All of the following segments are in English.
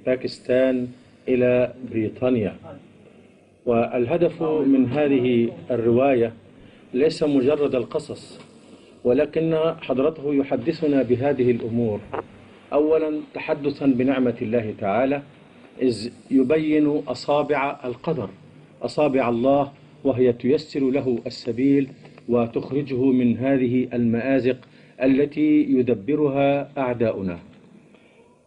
باكستان إلى بريطانيا. والهدف من هذه الرواية ليس مجرد القصص، ولكن حضرته يحدثنا بهذه الأمور. أولا تحدثا بنعمة الله تعالى، إذ يبين أصابع القدر، أصابع الله، وهي تيسر له السبيل وتخرجه من هذه المآزق التي يدبرها أعداؤنا.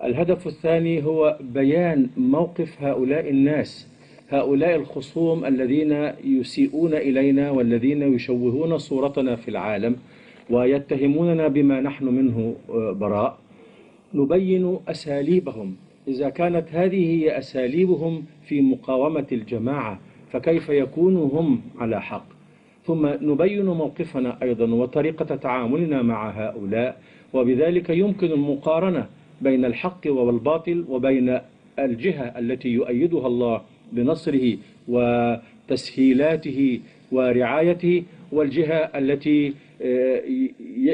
الهدف الثاني هو بيان موقف هؤلاء الناس، هؤلاء الخصوم الذين يسيئون إلينا والذين يشوهون صورتنا في العالم ويتهموننا بما نحن منه براء. نبين أساليبهم، إذا كانت هذه هي أساليبهم في مقاومة الجماعة فكيف يكونوا هم على حق. ثم نبين موقفنا أيضا وطريقة تعاملنا مع هؤلاء، وبذلك يمكن المقارنة بين الحق والباطل وبين الجهة التي يؤيدها الله بنصره وتسهيلاته ورعايته، والجهة التي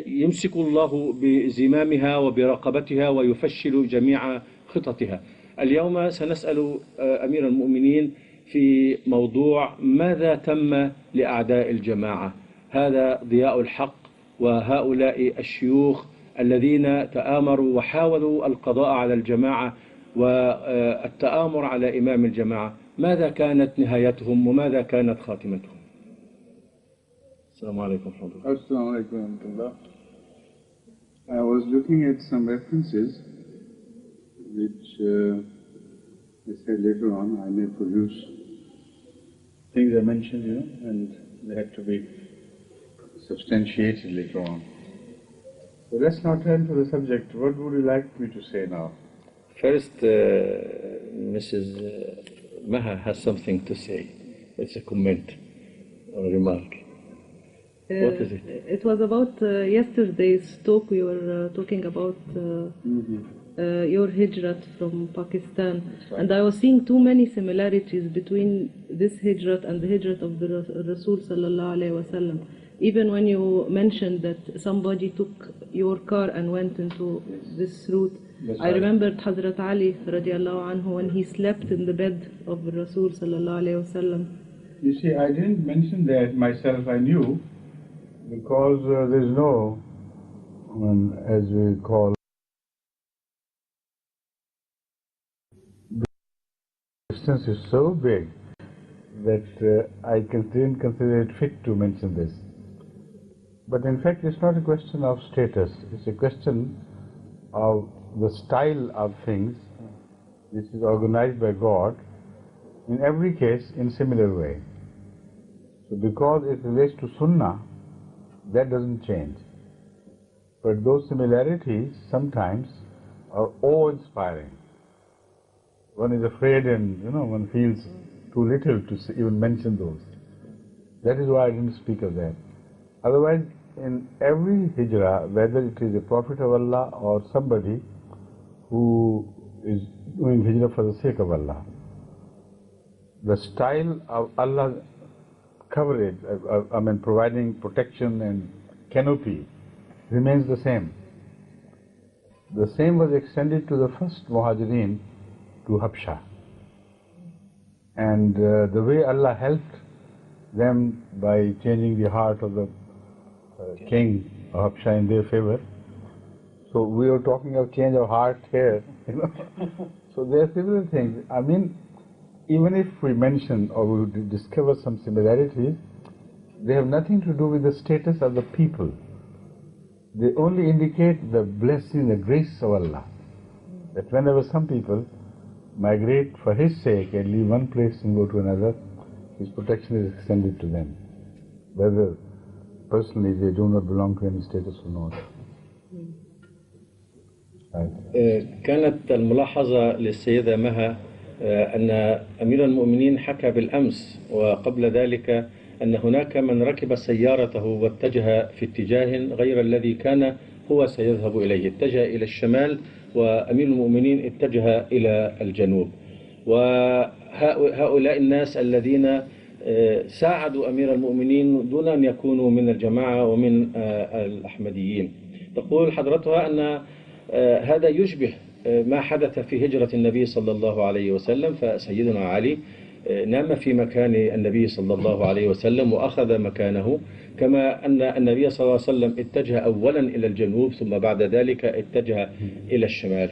يمسك الله بزمامها وبرقبتها ويفشل جميع خططها. اليوم سنسأل أمير المؤمنين في موضوع ماذا تم لأعداء الجماعة. هذا ضياء الحق وهؤلاء الشيوخ الذين تآمروا وحاولوا القضاء على الجماعة والتآمر على إمام الجماعة، ماذا كانت نهايتهم وماذا كانت خاتمتهم؟ السلام عليكم ورحمة الله. السلام عليكم ورحمة الله. I was looking at some references which I said later on I may produce things I mentioned, and they had to be substantiated later on. So let's now turn to the subject. What would you like me to say now? First, Mrs. Maha has something to say. It's a comment or a remark. What is it? It was about yesterday's talk. We were talking about your hijrat from Pakistan, right. And I was seeing too many similarities between this hijrat and the hijrat of the Rasul sallallahu alaihi wasallam. Even when you mentioned that somebody took your car and went into this route, I remembered Hazrat Ali radiallahu anhu when he slept in the bed of the Rasul sallallahu alaihi wasallam. You see, I didn't mention that myself. I knew, because there's no, as we call, the distance is so big that I didn't consider it fit to mention this. But in fact, it's not a question of status, it's a question of the style of things which is organized by God, in every case in similar way. So because it relates to Sunnah, that doesn't change. But those similarities sometimes are awe-inspiring. One is afraid and one feels too little to even mention those. That is why I didn't speak of that. Otherwise, in every hijrah, whether it is a Prophet of Allah or somebody who is doing hijrah for the sake of Allah, the style of Allah's coverage, providing protection and canopy, remains the same. The same was extended to the first Muhajirin to Habsha. And the way Allah helped them by changing the heart of the king of Habsha in their favor. So we were talking of change of heart here, So there are similar things. Even if we mention or we discover some similarities, they have nothing to do with the status of the people. They only indicate the blessing, the grace of Allah. That whenever some people migrate for His sake and leave one place and go to another, His protection is extended to them, whether personally they do not belong to any status or not. كانت الملاحظة للسيدة مها أن أمير المؤمنين حكى بالأمس وقبل ذلك أن هناك من ركب سيارته واتجه في اتجاه غير الذي كان هو سيذهب إليه، اتجه إلى الشمال وأمير المؤمنين اتجه إلى الجنوب. وهؤلاء أناس الذين ساعدوا أمير المؤمنين دون أن يكونوا من الجماعة ومن الأحمديين. تقول حضرتها أن هذا يشبه ما حدث في هجرة النبي صلى الله عليه وسلم، فسيدنا علي نام في مكان النبي صلى الله عليه وسلم وأخذ مكانه، كما أن النبي صلى الله عليه وسلم اتجه أولا إلى الجنوب ثم بعد ذلك اتجه إلى الشمال.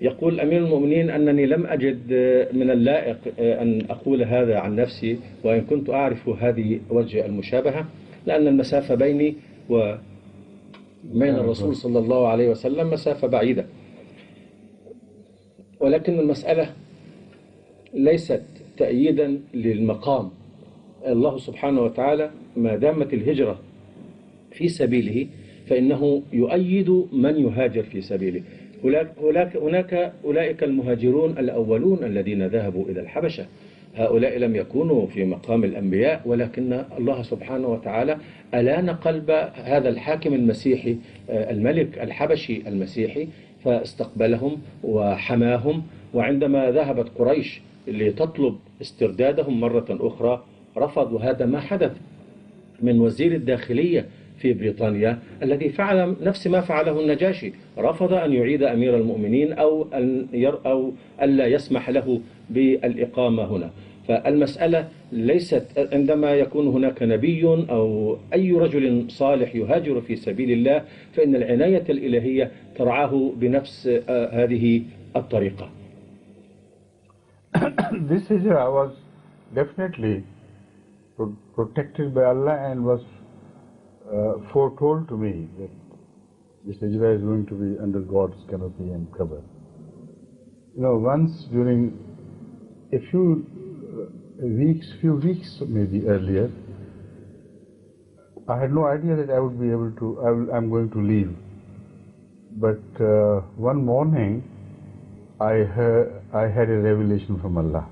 يقول أمير المؤمنين أنني لم أجد من اللائق أن أقول هذا عن نفسي، وإن كنت أعرف هذه وجه المشابهة، لأن المسافة بيني وبين الرسول صلى الله عليه وسلم مسافة بعيدة. ولكن المسألة ليست تأييدا للمقام. الله سبحانه وتعالى ما دامت الهجرة في سبيله فإنه يؤيد من يهاجر في سبيله. هناك أولئك المهاجرون الأولون الذين ذهبوا إلى الحبشة، هؤلاء لم يكونوا في مقام الأنبياء، ولكن الله سبحانه وتعالى ألان قلب هذا الحاكم المسيحي الملك الحبشي المسيحي فاستقبلهم وحماهم. وعندما ذهبت قريش لتطلب استردادهم مرة أخرى رفض، وهذا ما حدث من وزير الداخلية في بريطانيا الذي فعل نفس ما فعله النجاشي، رفض أن يعيد أمير المؤمنين أو ألا يسمح له بالإقامة هنا. فالمسألة ليست عندما يكون هناك نبي أو أي رجل صالح يهاجر في سبيل الله فإن العناية الإلهية ترعاه بنفس هذه الطريقة. This hijrah was definitely protected by Allah and was foretold to me that this hijrah is going to be under God's canopy and cover. You know, once during a few weeks maybe earlier, I had no idea that I would be able to, I'm going to leave. But one morning I had a revelation from Allah.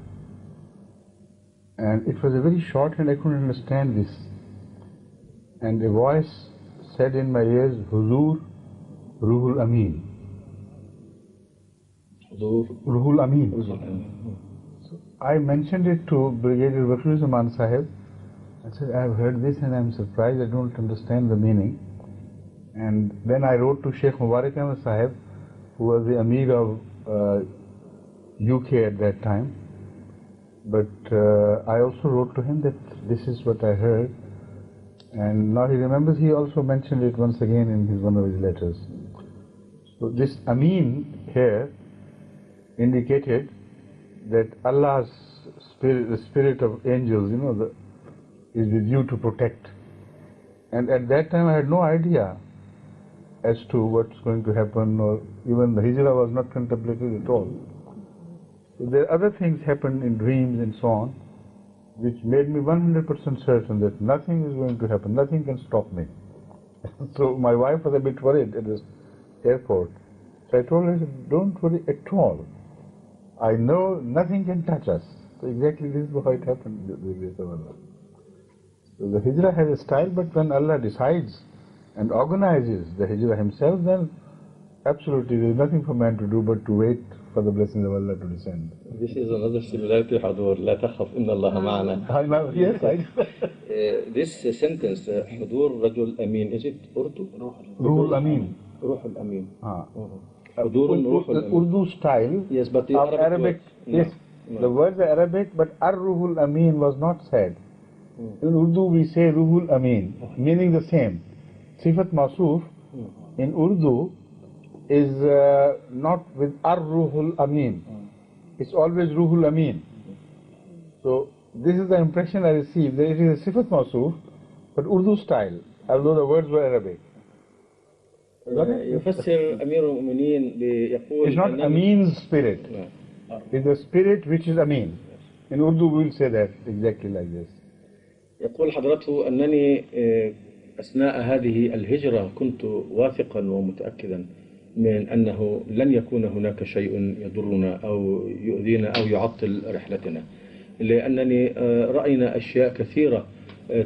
And it was a very short and I couldn't understand this. And a voice said in my ears, Huzur, Ruhul Amin. Ruhul Amin. So I mentioned it to Brigadier Wakil Sahib. I said, I have heard this and I am surprised, I don't understand the meaning. And then I wrote to Sheikh Mubarak Ahmed Sahib, who was the Amir of UK at that time. But I also wrote to him that this is what I heard. And now he remembers, he also mentioned it once again in one of his letters. So this Amin here indicated that Allah's spirit, the spirit of angels, you know, is with you to protect. And at that time I had no idea as to what's going to happen, or even the hijrah was not contemplated at all. So there are other things happened in dreams and so on, which made me 100% certain that nothing is going to happen, nothing can stop me. So my wife was a bit worried at the airport. So I told her, don't worry at all. I know nothing can touch us. So exactly this is how it happened with the grace of Allah. So the hijrah has a style, but when Allah decides and organizes the hijrah himself, then absolutely there is nothing for man to do but to wait for the blessings of Allah to descend. This is another similarity, حضور لا تخف إن الله معنا. Yes, I This sentence, حضور رجل أمين, is it Urdu? Ruhul Amin. Ruhul Amin. حضور Ruhul Amin. Urdu style. Yes, but the of Arabic. No. Yes, no. The words are Arabic, but Ar-Ruhul Amin was not said. In Urdu we say Ruhul Amin, meaning the same. Sifat Masuf in Urdu is not with Ar-Ruhul Amin. It's always Ruhul Amin. So this is the impression I received, that it is a Sifat Masuf, but Urdu style, although the words were Arabic. يفسر أمير المؤمنين بيقول It's not Amin's spirit. It's the spirit which is Amin. In Urdu we will say that exactly like this. يقول حضرته أنني أثناء هذه الهجرة كنت واثقا ومتأكدا من أنه لن يكون هناك شيء يضرنا أو يؤذينا أو يعطل رحلتنا، لأنني رأينا أشياء كثيرة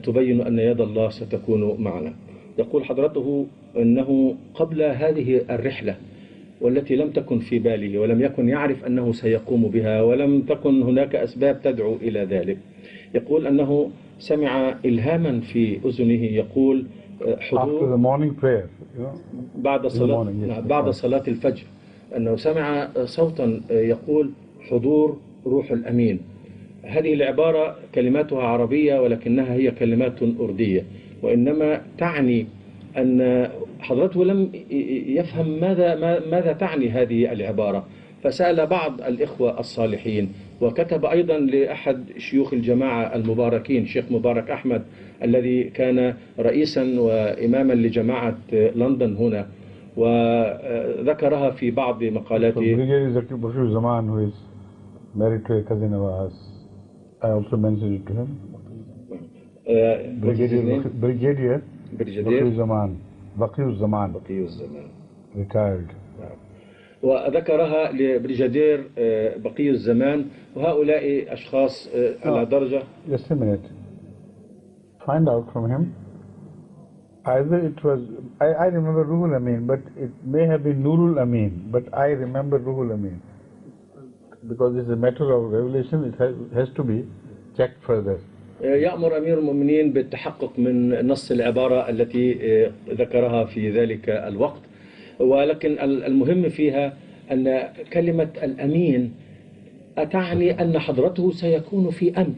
تبين أن يد الله ستكون معنا. يقول حضرته أنه قبل هذه الرحلة والتي لم تكن في باله ولم يكن يعرف أنه سيقوم بها ولم تكن هناك أسباب تدعو إلى ذلك، يقول أنه سمع إلهاما في أذنه يقول حضور After the morning prayer, بعد صلاة الفجر أنه سمع صوتا يقول حضور روح الأمين. هذه العبارة كلماتها عربية ولكنها هي كلمات أردية، وإنما تعني أن حضرته لم يفهم ماذا تعني هذه العبارة، فسأل بعض الإخوة الصالحين، وكتب أيضا لأحد شيوخ الجماعة المباركين شيخ مبارك أحمد الذي كان رئيسا وإماما لجماعة لندن هنا، وذكرها في بعض مقالاته. Brigadier Zaman, who is married to a cousin of ours, I also mentioned it to him. Brigadier Baqi Zaman, retired. وذكرها لبريجادير بقي الزمان، وهؤلاء أشخاص على درجة. Just a minute. Find out from him. Either it was, I remember Ruhul Amin, but it may have been Nurul Amin, but I remember Ruhul Amin. Because it's a matter of revelation, it has to be checked further. يأمر أمير المؤمنين بالتحقق من نص العبارة التي ذكرها في ذلك الوقت، ولكن المهم فيها أن كلمة الأمين أتعني أن حضرته سيكون في أمن،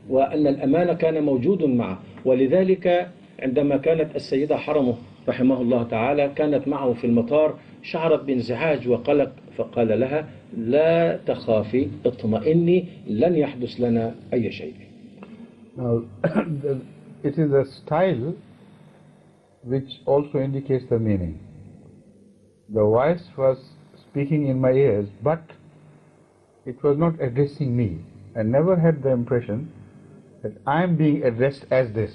وأن الأمان كان موجود معه، ولذلك عندما كانت السيدة حرمه رحمه الله تعالى كانت معه في المطار شعرت بانزعاج وقلق، فقال لها لا تخافي اطمئني لن يحدث لنا أي شيء. Now, it is a style which also indicates the meaning. The voice was speaking in my ears, but it was not addressing me. I never had the impression that I am being addressed as this.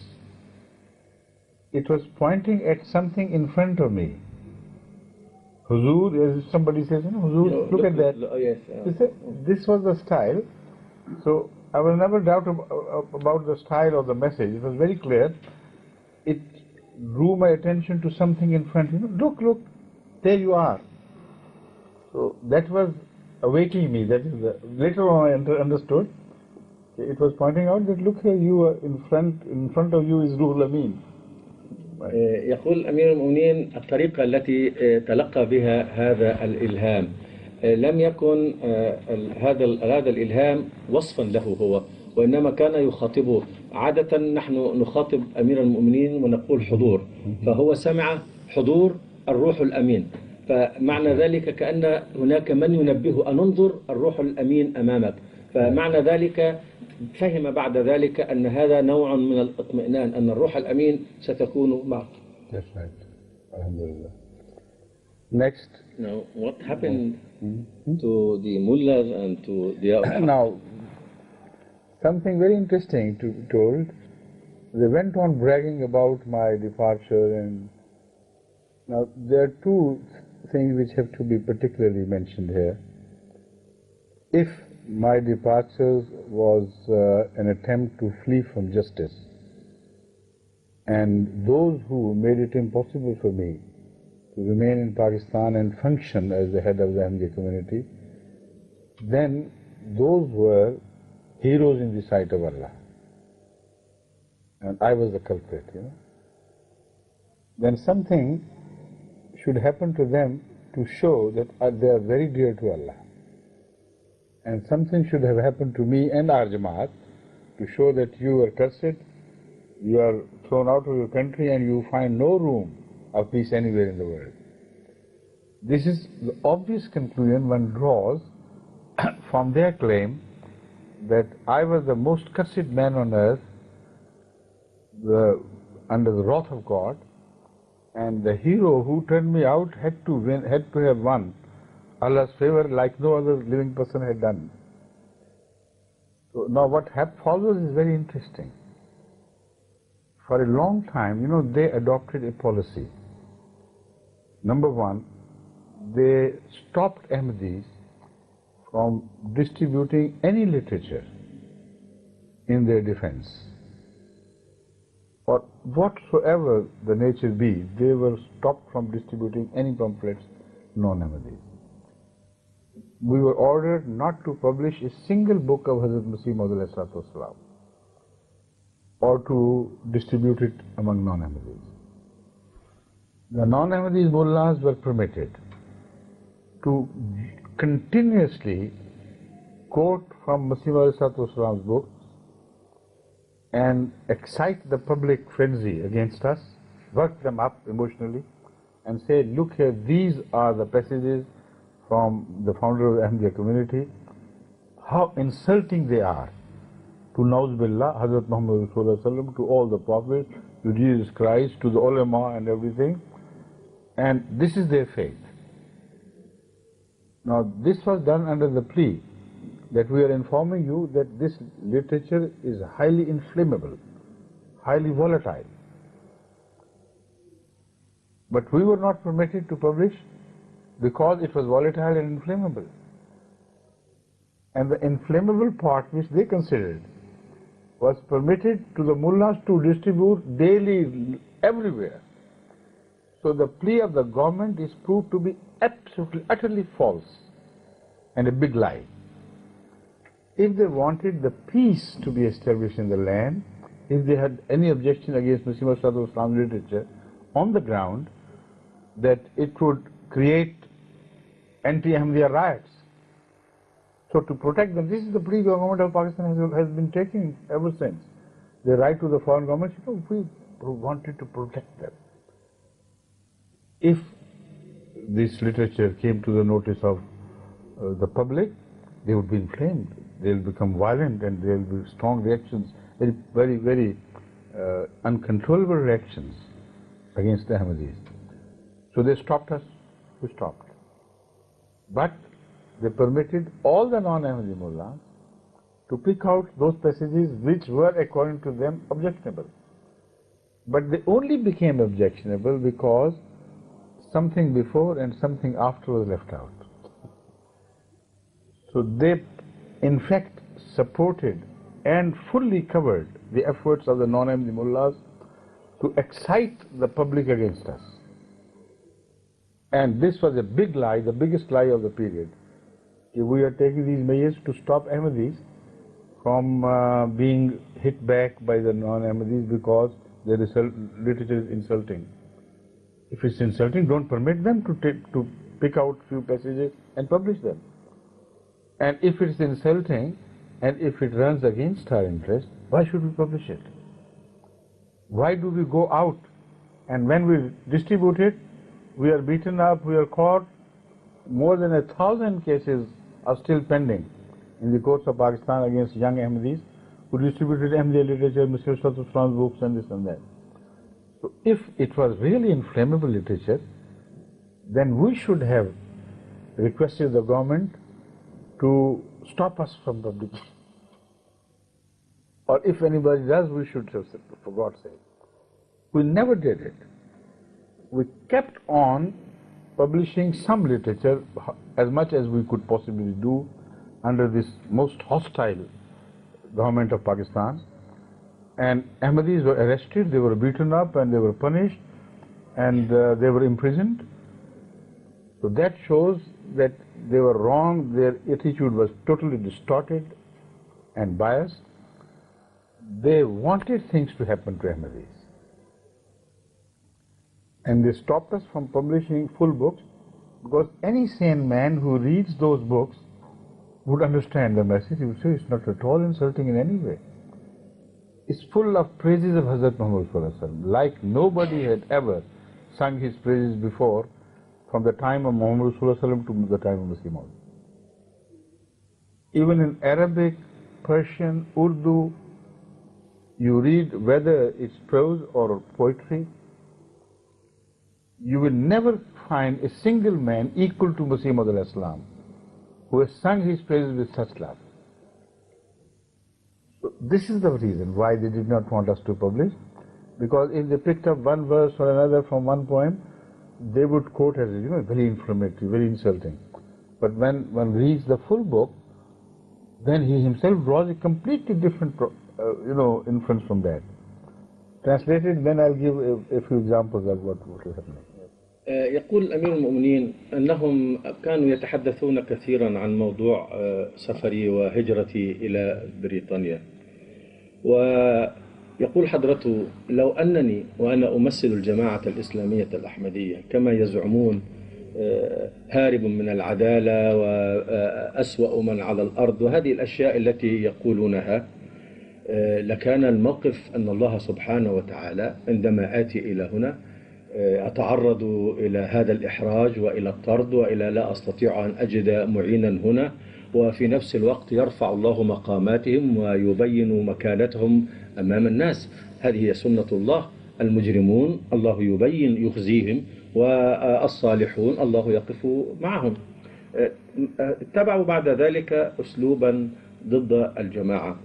It was pointing at something in front of me. Huzur, as somebody says, Huzur, look at that. Yes. This was the style. So I was never doubt about the style of the message. It was very clear. It drew my attention to something in front. Look, there you are. So that was awakening me. That is later on I understood. It was pointing out that look here, you are in front of you is Ruhul Amin. يقول أمير المؤمنين الطريقة التي تلقى بها هذا الإلهام لم يكن هذا الإلهام وصفا له هو، وإنما كان يخاطبه. عادة نحن نخاطب أمير المؤمنين ونقول حضور، فهو سمع حضور الروح الأمين، فمعنى ذلك كأن هناك من ينبهه أن انظر الروح الأمين أمامك، فمعنى ذلك فهم بعد ذلك أن هذا نوع من الاطمئنان أن الروح الأمين ستكون معك. That's right. Alhamdulillah. Next. Now, what happened to the mullahs and to the other? Now, something very interesting told. They went on bragging about my departure, and now there are two things which have to be particularly mentioned here. If my departure was an attempt to flee from justice, and those who made it impossible for me to remain in Pakistan and function as the head of the Ahmadiyya community, then those were heroes in the sight of Allah. And I was the culprit, Then something should happen to them to show that they are very dear to Allah. And something should have happened to me and our Jamaat to show that you are cursed, you are thrown out of your country, and you find no room of peace anywhere in the world. This is the obvious conclusion one draws from their claim that I was the most cursed man on earth, under the wrath of God, and the hero who turned me out had to have won Allah's favor like no other living person had done. So now what follows is very interesting. For a long time, they adopted a policy. Number one, they stopped Ahmadis from distributing any literature in their defense. Or whatsoever the nature be, they were stopped from distributing any pamphlets non-Ahmadis. We were ordered not to publish a single book of Hazrat Masih Maud or to distribute it among non-Ahmadis. The non-Ahmadis mullahs were permitted to continuously quote from Masih Maud's books and excite the public frenzy against us, work them up emotionally, and say, look here, these are the passages from the founder of the Ahmadiyya community, how insulting they are to Nauz Billah, Hazrat Muhammad Rasulullah, to all the prophets, to Jesus Christ, to the ulama and everything, and this is their faith. Now this was done under the plea that we are informing you that this literature is highly inflammable, highly volatile. But we were not permitted to publish because it was volatile and inflammable. And the inflammable part which they considered was permitted to the mullahs to distribute daily everywhere. So the plea of the government is proved to be absolutely, utterly false and a big lie. If they wanted the peace to be established in the land, if they had any objection against Masih Maud Islam literature on the ground that it would create anti-Ahmadiyya riots. So to protect them, this is the plea the government of Pakistan has been taking ever since. They write to the foreign governments, we wanted to protect them. If this literature came to the notice of the public, they would be inflamed, they will become violent, and there will be strong reactions, very uncontrollable reactions against the Ahmadis. So they stopped us, we stopped. But they permitted all the non-Ahmadi mullahs to pick out those passages which were, according to them, objectionable. But they only became objectionable because something before and something after was left out. So they, in fact, supported and fully covered the efforts of the non-Ahmadi mullahs to excite the public against us. And this was a big lie, the biggest lie of the period. We are taking these measures to stop Ahmadis from being hit back by the non-Ahmadis because their literature is insulting. If it's insulting, don't permit them to pick out few passages and publish them. And if it's insulting and if it runs against our interest, why should we publish it? Why do we go out and when we distribute it, we are beaten up, we are caught? More than 1,000 cases are still pending in the courts of Pakistan against young Ahmadis who distributed Ahmadiyya literature, Mr. Islam's books and this and that. So if it was really inflammable literature, then we should have requested the government to stop us from publication. Or if anybody does, we should have said, for God's sake. We never did it. We kept on publishing some literature as much as we could possibly do under this most hostile government of Pakistan. And Ahmadis were arrested, they were beaten up and they were punished and they were imprisoned. So that shows that they were wrong, their attitude was totally distorted and biased. They wanted things to happen to Ahmadis. And they stopped us from publishing full books because any sane man who reads those books would understand the message. He would say it's not at all insulting in any way. It's full of praises of Hazrat Muhammad like nobody had ever sung his praises before from the time of Muhammad to the time of Masih Maud. Even in Arabic, Persian, Urdu, you read whether it's prose or poetry, you will never find a single man equal to Masih Maud al-Islam who has sung his praises with such love. So this is the reason why they did not want us to publish, because if they picked up one verse or another from one poem, they would quote as, very inflammatory, very insulting. But when one reads the full book, then he himself draws a completely different, inference from that. Translated, then I'll give a few examples of what is happening. يقول أمير المؤمنين أنهم كانوا يتحدثون كثيرا عن موضوع سفري وهجرتي إلى بريطانيا، ويقول حضرته لو أنني وأنا أمثل الجماعة الإسلامية الأحمدية كما يزعمون هارب من العدالة وأسوأ من على الأرض وهذه الأشياء التي يقولونها، لكان الموقف أن الله سبحانه وتعالى عندما آتي إلى هنا أتعرض إلى هذا الإحراج وإلى الطرد وإلى لا أستطيع أن أجد معينا هنا، وفي نفس الوقت يرفع الله مقاماتهم ويبين مكانتهم أمام الناس. هذه هي سنة الله. المجرمون الله يبين يخزيهم، والصالحون الله يقف معهم. اتبعوا بعد ذلك أسلوبا ضد الجماعة.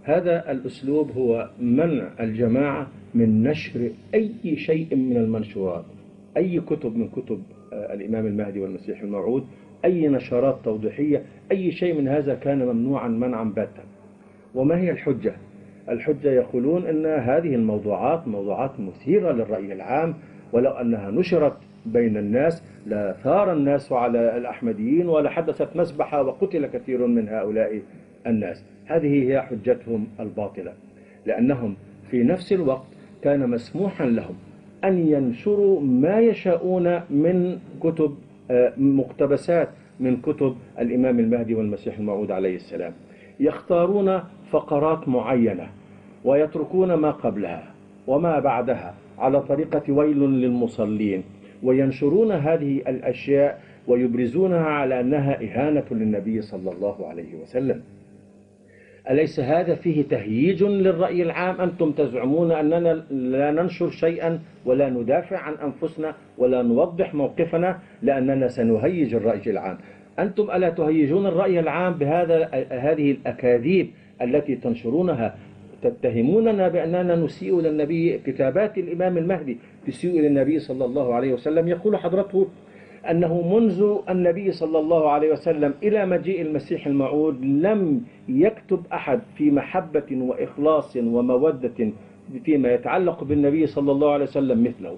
هذا الأسلوب هو منع الجماعة من نشر أي شيء من المنشورات، أي كتب من كتب الإمام المهدي والمسيح الموعود، أي نشرات توضيحية، أي شيء من هذا كان ممنوعا منعا باتا. وما هي الحجة؟ الحجة يقولون أن هذه الموضوعات موضوعات مثيرة للرأي العام، ولو أنها نشرت بين الناس لثار الناس على الأحمديين ولحدثت مسبحة وقتل كثير من هؤلاء الناس. هذه هي حجتهم الباطلة، لأنهم في نفس الوقت كان مسموحا لهم أن ينشروا ما يشاءون من كتب مقتبسات من كتب الإمام المهدي والمسيح الموعود عليه السلام، يختارون فقرات معينة ويتركون ما قبلها وما بعدها على طريقة ويل للمصلين، وينشرون هذه الأشياء ويبرزونها على أنها إهانة للنبي صلى الله عليه وسلم. أليس هذا فيه تهييج للرأي العام؟ أنتم تزعمون أننا لا ننشر شيئا ولا ندافع عن أنفسنا ولا نوضح موقفنا لأننا سنهيج الرأي العام. أنتم ألا تهيجون الرأي العام هذه الأكاذيب التي تنشرونها؟ تتهموننا بأننا نسيء للنبي. كتابات الإمام المهدي تسيء للنبي صلى الله عليه وسلم. يقول حضرته أنه منذ النبي صلى الله عليه وسلم إلى مجيء المسيح الموعود لم يكتب أحد في محبة وإخلاص ومودة فيما يتعلق بالنبي صلى الله عليه وسلم مثله.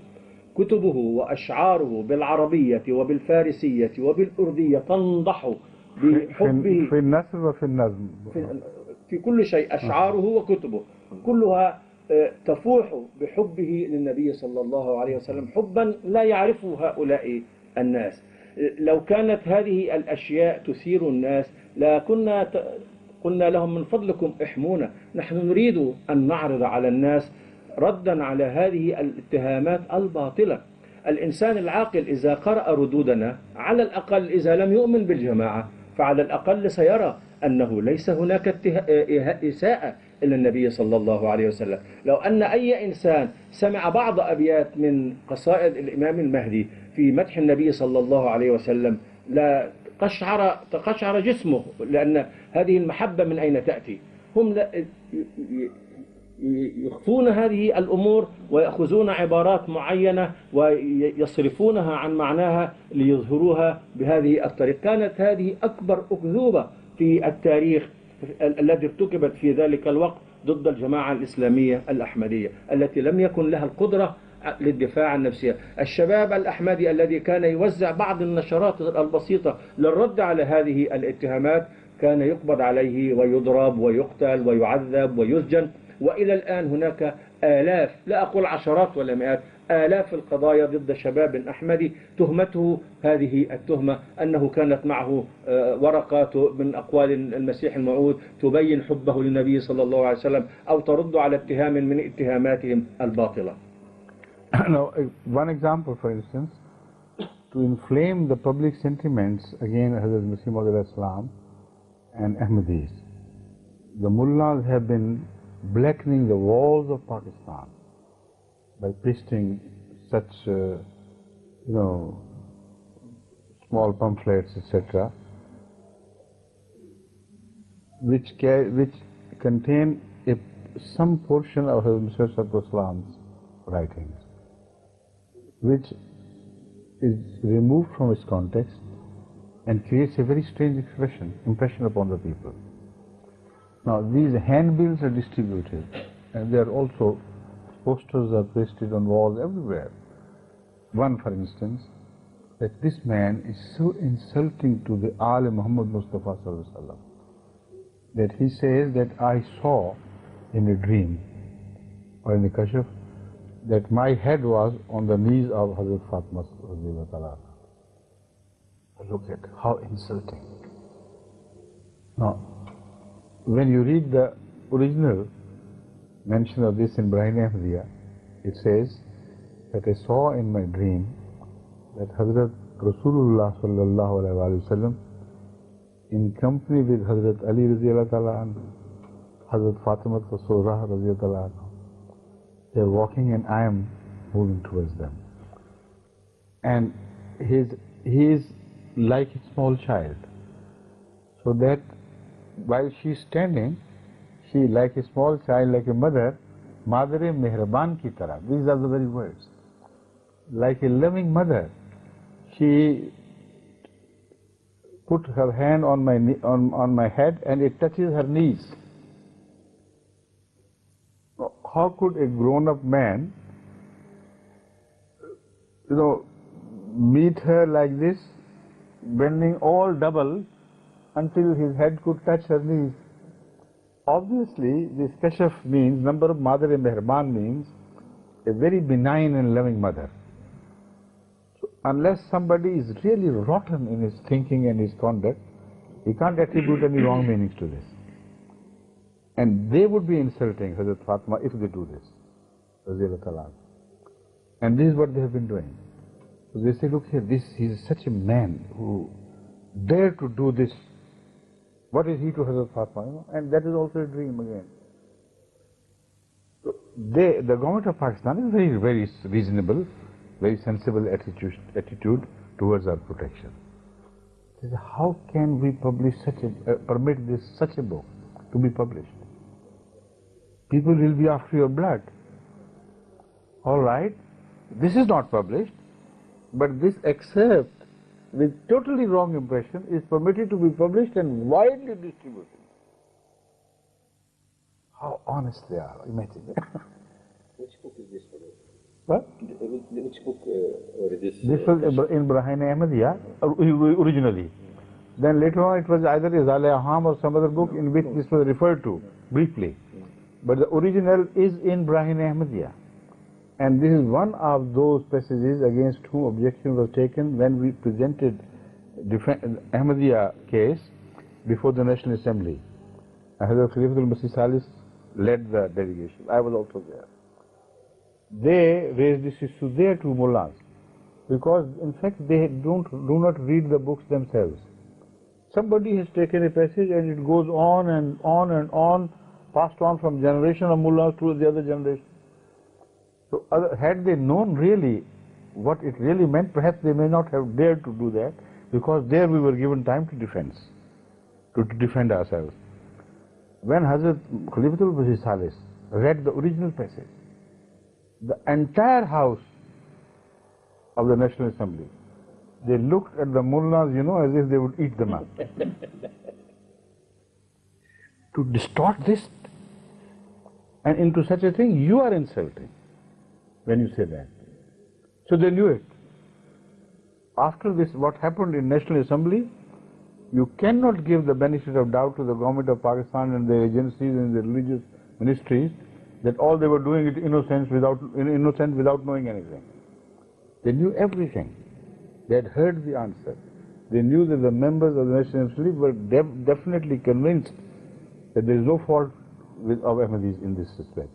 كتبه وأشعاره بالعربية وبالفارسية وبالأردية تنضح بحبه في النثر وفي النظم، في كل شيء. أشعاره وكتبه كلها تفوح بحبه للنبي صلى الله عليه وسلم، حبا لا يعرفه هؤلاء الناس. لو كانت هذه الأشياء تثير الناس لا قلنا لهم من فضلكم احمونا، نحن نريد أن نعرض على الناس ردا على هذه الاتهامات الباطلة. الإنسان العاقل إذا قرأ ردودنا على الأقل إذا لم يؤمن بالجماعة فعلى الأقل سيرى أنه ليس هناك إساءة إلى النبي صلى الله عليه وسلم. لو أن أي إنسان سمع بعض أبيات من قصائد الإمام المهدي في مدح النبي صلى الله عليه وسلم لا تقشعر جسمه، لأن هذه المحبة من أين تأتي؟ هم يخفون هذه الأمور ويأخذون عبارات معينة ويصرفونها عن معناها ليظهروها بهذه الطريقة. كانت هذه أكبر أكذوبة في التاريخ الذي ارتكبت في ذلك الوقت ضد الجماعة الإسلامية الأحمدية التي لم يكن لها القدرة للدفاع عن نفسها. الشباب الأحمدي الذي كان يوزع بعض النشرات البسيطة للرد على هذه الاتهامات كان يقبض عليه ويضرب ويقتل ويعذب ويسجن. وإلى الآن هناك آلاف، لا أقول عشرات ولا مئات، آلاف القضايا ضد شباب أحمدي تهمته هذه التهمة أنه كانت معه ورقات من أقوال المسيح الموعود تبين حبه للنبي صلى الله عليه وسلم أو ترد على اتهام من اتهاماتهم الباطلة. Now, one example, for instance, to inflame the public sentiments against Hazrat Masih Maud Islam and Ahmadis, the mullahs have been blackening the walls of Pakistan by pasting such, small pamphlets, etc., which contain some portion of Hazrat Islam's writings, which is removed from its context and creates a very strange impression upon the people. Now, these handbills are distributed, and there are also posters are pasted on walls everywhere. One, for instance, that this man is so insulting to the Ali Muhammad Mustafa Sallallahu Alaihi Wasallam that he says that I saw in a dream or in a kashf that my head was on the knees of Hazrat Fatima. Look at how insulting. Now, when you read the original mention of this in Brahim Ahmadiyya, it says that I saw in my dream that Hazrat Rasulullah sallallahu alaihi wasallam, in company with Hazrat Ali radiallahu ta'ala anhu, Hazrat Fatima Rasulullah radiallahu ta'ala anhu, they are walking and I am moving towards them. And he is like a small child, so that while she is standing, she like a small child, like a mother, Madre Mehraban ki tarah. These are the very words. Like a loving mother, she put her hand on my head and it touches her knees. How could a grown-up man, meet her like this, bending all double until his head could touch her knees? Obviously, this kashaf means, number of Madre Mehraban means a very benign and loving mother. So unless somebody is really rotten in his thinking and his conduct, he can't attribute any wrong meanings to this. And they would be insulting Hazrat Fatima if they do this. And this is what they have been doing. So they say, look here, he is such a man who dared to do this. What is he to Hazrat Fatima? And that is also a dream again. So the government of Pakistan is very, very reasonable, very sensible attitude towards our protection. They say, how can we publish permit such a book to be published? People will be after your blood. All right, this is not published, but this excerpt with totally wrong impression is permitted to be published and widely distributed. How honest they are, imagine. Which book is this for? What? Which book or is this? This was in Brahim Ahmadiyya originally. Then later on it was either Izal-e-Aham or some other book in which this was referred to briefly. But the original is in Brahim Ahmadiyya. And this is one of those passages against whom objection was taken when we presented Ahmadiyya case before the National Assembly. Hazrat Khalifatul Masih Salis led the delegation. I was also there. They raised this issue there to mullahs because in fact they do not read the books themselves. Somebody has taken a passage and it goes on and on and on, passed on from generation of mullahs to the other generation. So had they known really what it really meant, perhaps they may not have dared to do that, because there we were given time to defend ourselves. When Hazrat Khalifatul Masih Salis read the original passage, the entire house of the National Assembly, they looked at the mullahs, as if they would eat them up. To distort this and into such a thing, you are insulting when you say that. So they knew it. After this, what happened in National Assembly, you cannot give the benefit of doubt to the government of Pakistan and their agencies and the religious ministries that all they were doing it innocent without knowing anything. They knew everything. They had heard the answer. They knew that the members of the National Assembly were definitely convinced that there is no fault of Ahmadis in this respect.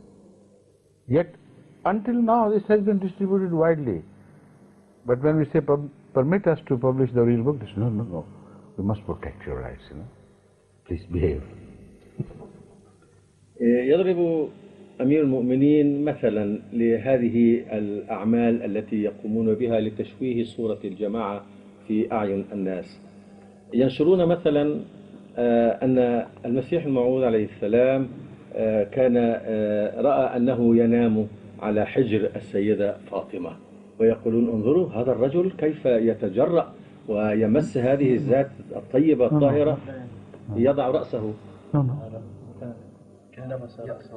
Yet, until now, this has been distributed widely. But when we say permit us to publish the original book, they say, no, we must protect your rights, Please behave. يضرب أمير المؤمنين مثلا لهذه الأعمال التي يقومون بها لتشويه صورة الجماعة في أعين الناس. ينشرون مثلا أن المسيح الموعود عليه السلام كان رأى أنه ينام على حجر السيدة فاطمة، ويقولون انظروا هذا الرجل كيف يتجرأ ويمس هذه الذات الطيبة الطاهرة، يضع رأسه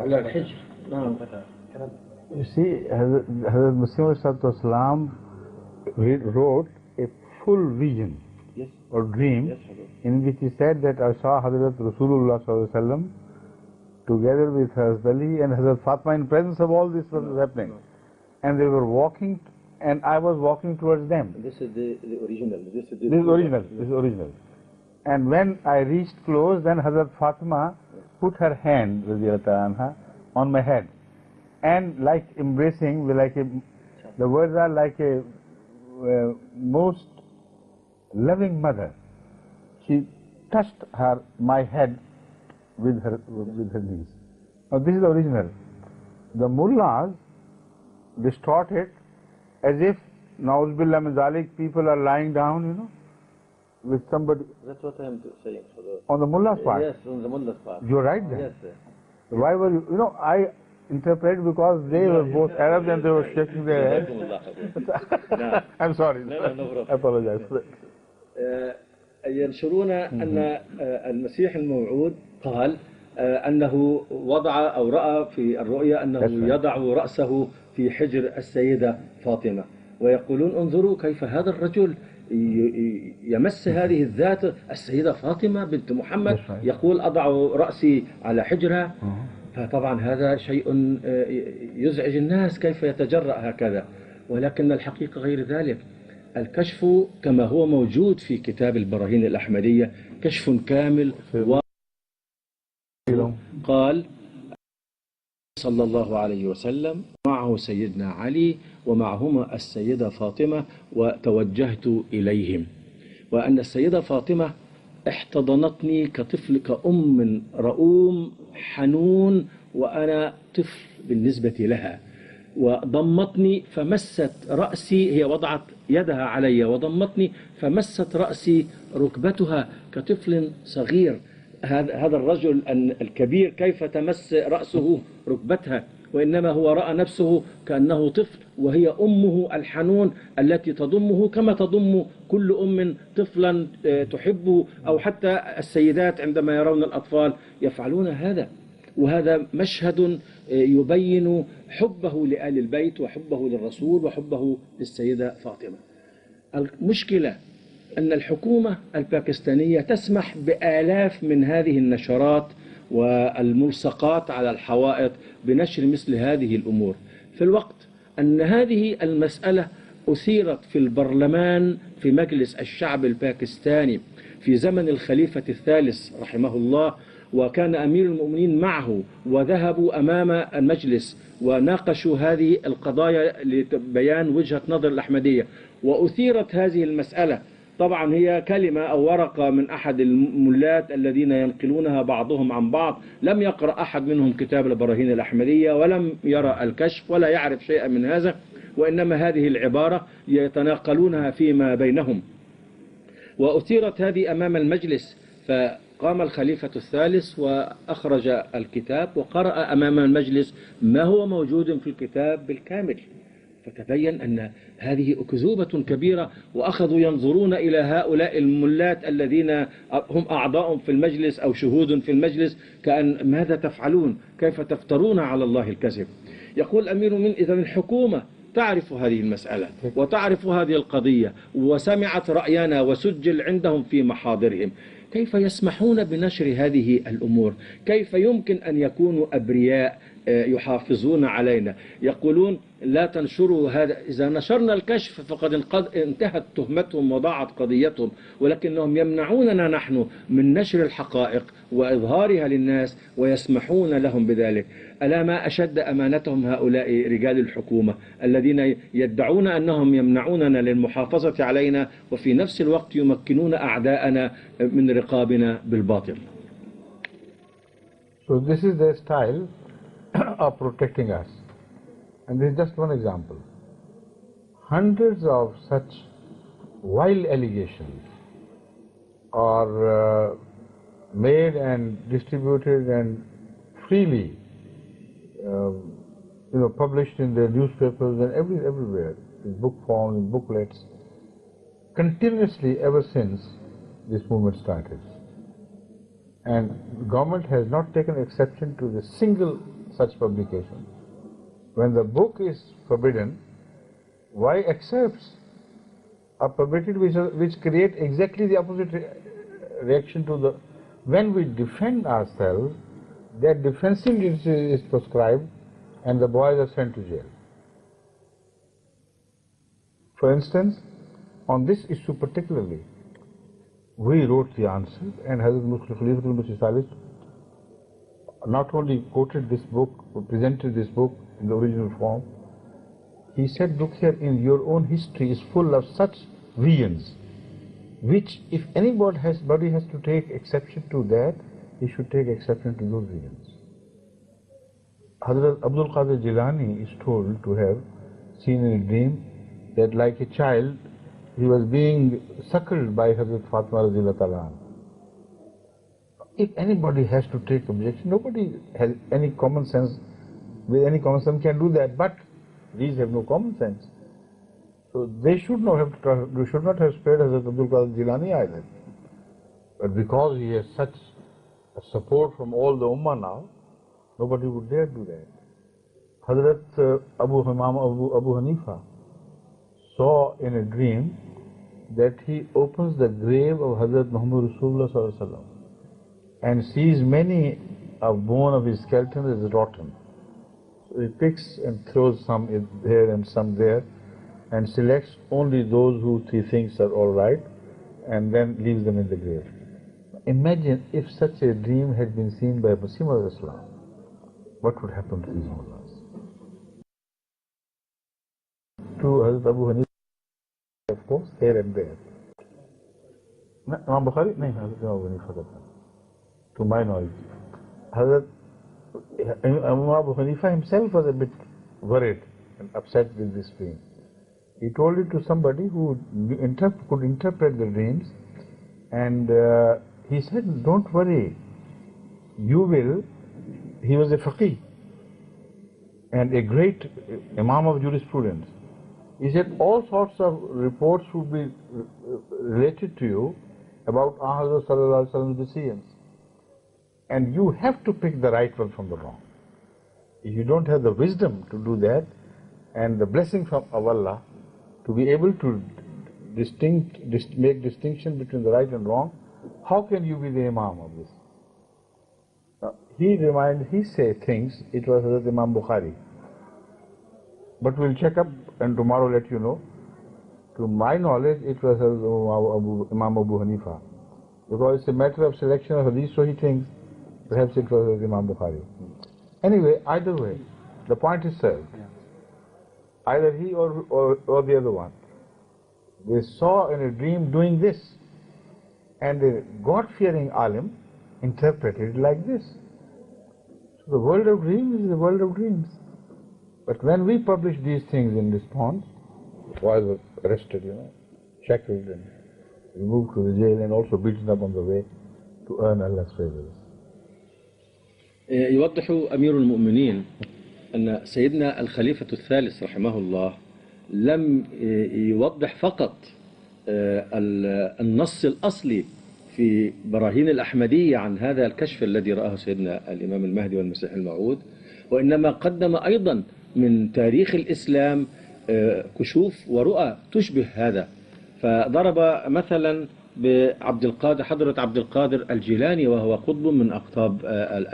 على الحجر. You see, Hazrat Masih wrote a full vision or dream in which he said that I saw Hazrat Rasulullah together with Hazrat Ali and Hazrat Fatima in presence of all this was happening. And they were walking and I was walking towards them. This is the original. This is original. And when I reached close, then Hazrat Fatima put her hand, radiyallahu anha, on my head, and like embracing, the words are like a most loving mother. She touched my head with her knees. Now this is the original. The mullahs distort it as if, na'uz billah min zalik, people are lying down, with somebody. That's what I am saying. On the mullah's part? Yes, on the mullah's part. You're right then. Yes, sir. So why were you, I interpret because they were both Arabs and they were shaking their heads. I'm sorry. No problem. I apologize. ينشرون أن المسيح الموعود قال أنه وضع أو رأى في الرؤيا أنه يضع رأسه في حجر السيدة فاطمة، ويقولون انظروا كيف هذا الرجل يمس هذه الذات السيدة فاطمة بنت محمد، يقول أضع رأسي على حجرها. فطبعا هذا شيء يزعج الناس، كيف يتجرأ هكذا؟ ولكن الحقيقة غير ذلك. الكشف كما هو موجود في كتاب البراهين الأحمدية كشف كامل. قال صلى الله عليه وسلم معه سيدنا علي ومعهما السيدة فاطمة وتوجهت إليهم، وأن السيدة فاطمة احتضنتني كطفل، كأم رؤوم حنون وأنا طفل بالنسبة لها، وضمتني فمست رأسي، هي وضعت يدها علي وضمتني فمست رأسي ركبتها كطفل صغير. هذا الرجل الكبير كيف تمس رأسه ركبتها، وإنما هو رأى نفسه كأنه طفل، وهي أمه الحنون التي تضمه كما تضم كل أم طفلا تحبه، أو حتى السيدات عندما يرون الأطفال يفعلون هذا. وهذا مشهد يبين حبه لآل البيت وحبه للرسول وحبه للسيدة فاطمة. المشكلة أن الحكومة الباكستانية تسمح بآلاف من هذه النشرات والملصقات على الحوائط بنشر مثل هذه الأمور، في الوقت أن هذه المسألة أثيرت في البرلمان في مجلس الشعب الباكستاني في زمن الخليفة الثالث رحمه الله، وكان أمير المؤمنين معه، وذهبوا أمام المجلس وناقشوا هذه القضايا لبيان وجهة نظر الأحمدية، وأثيرت هذه المسألة. طبعا هي كلمة أو ورقة من أحد الملات الذين ينقلونها بعضهم عن بعض، لم يقرأ أحد منهم كتاب البراهين الأحمدية ولم يرى الكشف ولا يعرف شيئا من هذا، وإنما هذه العبارة يتناقلونها فيما بينهم. وأثيرت هذه أمام المجلس، فقام الخليفة الثالث وأخرج الكتاب وقرأ أمام المجلس ما هو موجود في الكتاب بالكامل، فتبين أن هذه أكذوبة كبيرة. وأخذوا ينظرون إلى هؤلاء الملات الذين هم أعضاء في المجلس أو شهود في المجلس كأن ماذا تفعلون، كيف تفترون على الله الكذب. يقول أمير من إذا الحكومة تعرف هذه المسألة وتعرف هذه القضية وسمعت رأينا وسجل عندهم في محاضرهم، كيف يسمحون بنشر هذه الأمور؟ كيف يمكن أن يكونوا أبرياء يحافظون علينا؟ يقولون لا تنشروا هذا، إذا نشرنا الكشف فقد انتهت تهمتهم وضاعت قضيتهم، ولكنهم يمنعوننا نحن من نشر الحقائق وإظهارها للناس ويسمحون لهم بذلك. ألا ما أشد أمانتهم هؤلاء رجال الحكومة الذين يدعون أنهم يمنعوننا للمحافظة علينا وفي نفس الوقت يمكنون أعداءنا من رقابنا بالباطل. So this is their style of protecting us. And this is just one example. Hundreds of such wild allegations are made and distributed and freely published in the newspapers and everywhere, in book form, in booklets, continuously ever since this movement started. And the government has not taken exception to the single such publication. When the book is forbidden, why accepts a publicity which create exactly the opposite reaction to the... When we defend ourselves, that defensive is prescribed and the boys are sent to jail. For instance, on this issue particularly, we wrote the answer, and Hazrat Khalifatul Masih Salih not only quoted this book, but presented this book in the original form. He said, look here, in your own history is full of such visions, which if anybody has to take exception to that, he should take exception to those visions. Hazrat Abdul Qadir Jilani is told to have seen in a dream that like a child, he was being suckled by Hazrat Fatima Radhiyallahu Ta'ala. If anybody has to take objection, nobody has any common sense, with any common sense can do that, but these have no common sense. So they should not have spared Hazrat Abdul Qadir Jilani either. But because he has such a support from all the Ummah now, nobody would dare do that. Hazrat Abu Hanifa saw in a dream that he opens the grave of Hazrat Muhammad Rasulullah Sallallahu Alaihi Wasallam and sees many of bone of his skeleton is rotten. So he picks and throws some here and some there and selects only those who he thinks are all right and then leaves them in the grave. Imagine if such a dream had been seen by Muslim of Islam, what would happen to these mullahs? To Hazrat Abu Hanifa, of course, here and there. Imam Bukhari? No, Hazrat Abu Hanifa. To my knowledge, Hazrat Abu Hanifa himself was a bit worried and upset with this dream. He told it to somebody who could interpret the dreams, and he said, don't worry, you will. He was a faqih and a great imam of jurisprudence. He said all sorts of reports would be related to you about Hazrat Sallallahu Alaihi Wasallam's decisions. And you have to pick the right one from the wrong. If you don't have the wisdom to do that and the blessing from Allah to be able to make distinction between the right and wrong, how can you be the imam of this? He said things, it was Hazrat Imam Bukhari. But we'll check up and tomorrow let you know. To my knowledge, it was Imam Abu Hanifa. Because it's a matter of selection of hadith, so he thinks perhaps it was Imam Bukhari. Anyway, either way, the point is served. Either he or the other one. They saw in a dream doing this, and the God-fearing alim interpreted it like this. So the world of dreams is the world of dreams. But when we publish these things in response, was arrested, shackled and removed to the jail and also beaten up on the way to earn Allah's favors. يوضح أمير المؤمنين أن سيدنا الخليفة الثالث رحمه الله لم يوضح فقط النص الأصلي في براهين الأحمدية عن هذا الكشف الذي رآه سيدنا الإمام المهدي والمسيح الموعود، وإنما قدم أيضا من تاريخ الإسلام كشوف ورؤى تشبه هذا. فضرب مثلا بعبد القادر، حضرة عبد القادر الجيلاني، وهو قطب من أقطاب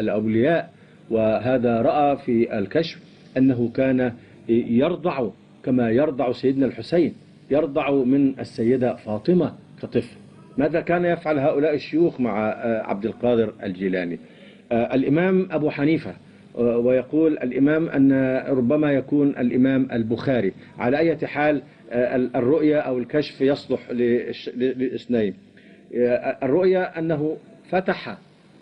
الأولياء، وهذا رأى في الكشف أنه كان يرضع كما يرضع سيدنا الحسين، يرضع من السيدة فاطمة كطفل. ماذا كان يفعل هؤلاء الشيوخ مع عبد القادر الجيلاني؟ الإمام أبو حنيفة، ويقول الإمام أن ربما يكون الإمام البخاري. على أي حال الرؤية أو الكشف يصلح لاثنين. الرؤية أنه فتح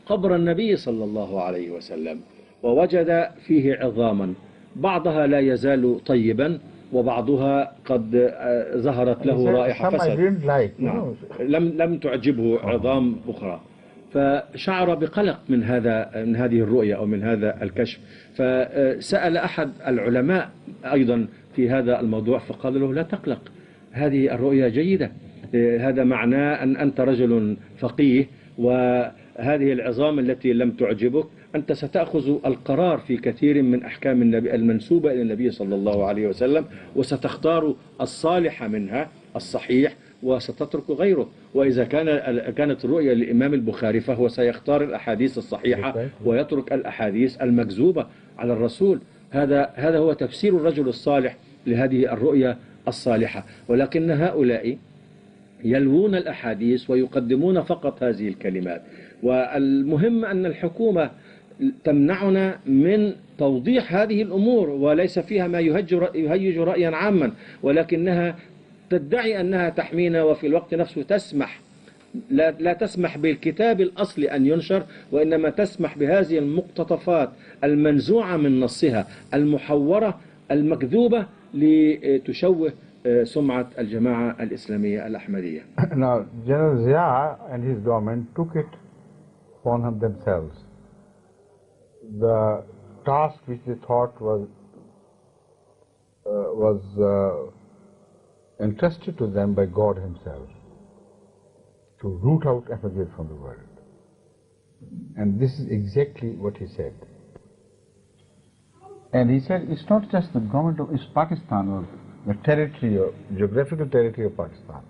قبر النبي صلى الله عليه وسلم ووجد فيه عظاما، بعضها لا يزال طيبا وبعضها قد ظهرت له رائحة فسد. نعم. لم تعجبه عظام أخرى، فشعر بقلق من هذه الرؤية أو من هذا الكشف، فسأل أحد العلماء أيضا في هذا الموضوع فقال له لا تقلق، هذه الرؤية جيدة، هذا معناه أن أنت رجل فقيه، وهذه العظام التي لم تعجبك أنت ستأخذ القرار في كثير من أحكام النبي المنسوبة إلى النبي صلى الله عليه وسلم، وستختار الصالح منها الصحيح وستترك غيره. وإذا كانت الرؤية للإمام البخاري فهو سيختار الأحاديث الصحيحة ويترك الأحاديث المكذوبة على الرسول. هذا هو تفسير الرجل الصالح لهذه الرؤية الصالحة، ولكن هؤلاء يلوون الأحاديث ويقدمون فقط هذه الكلمات. والمهم أن الحكومة تمنعنا من توضيح هذه الأمور، وليس فيها ما يهيج رأيا عاما، ولكنها تدعي أنها تحمينا، وفي الوقت نفسه تسمح لا تسمح بالكتاب الأصلي أن ينشر، وإنما تسمح بهذه المقتطفات المنزوعة من نصها، المحورة المكذوبة، لتشوه سمعة الجماعة الإسلامية الأحمدية. Now, General Zia and his government took it upon themselves. The task which they thought was entrusted to them by God Himself, to root out Ahmadiyyat from the world. And this is exactly what he said. And he said it's not just the government of Pakistan or the territory or geographical territory of Pakistan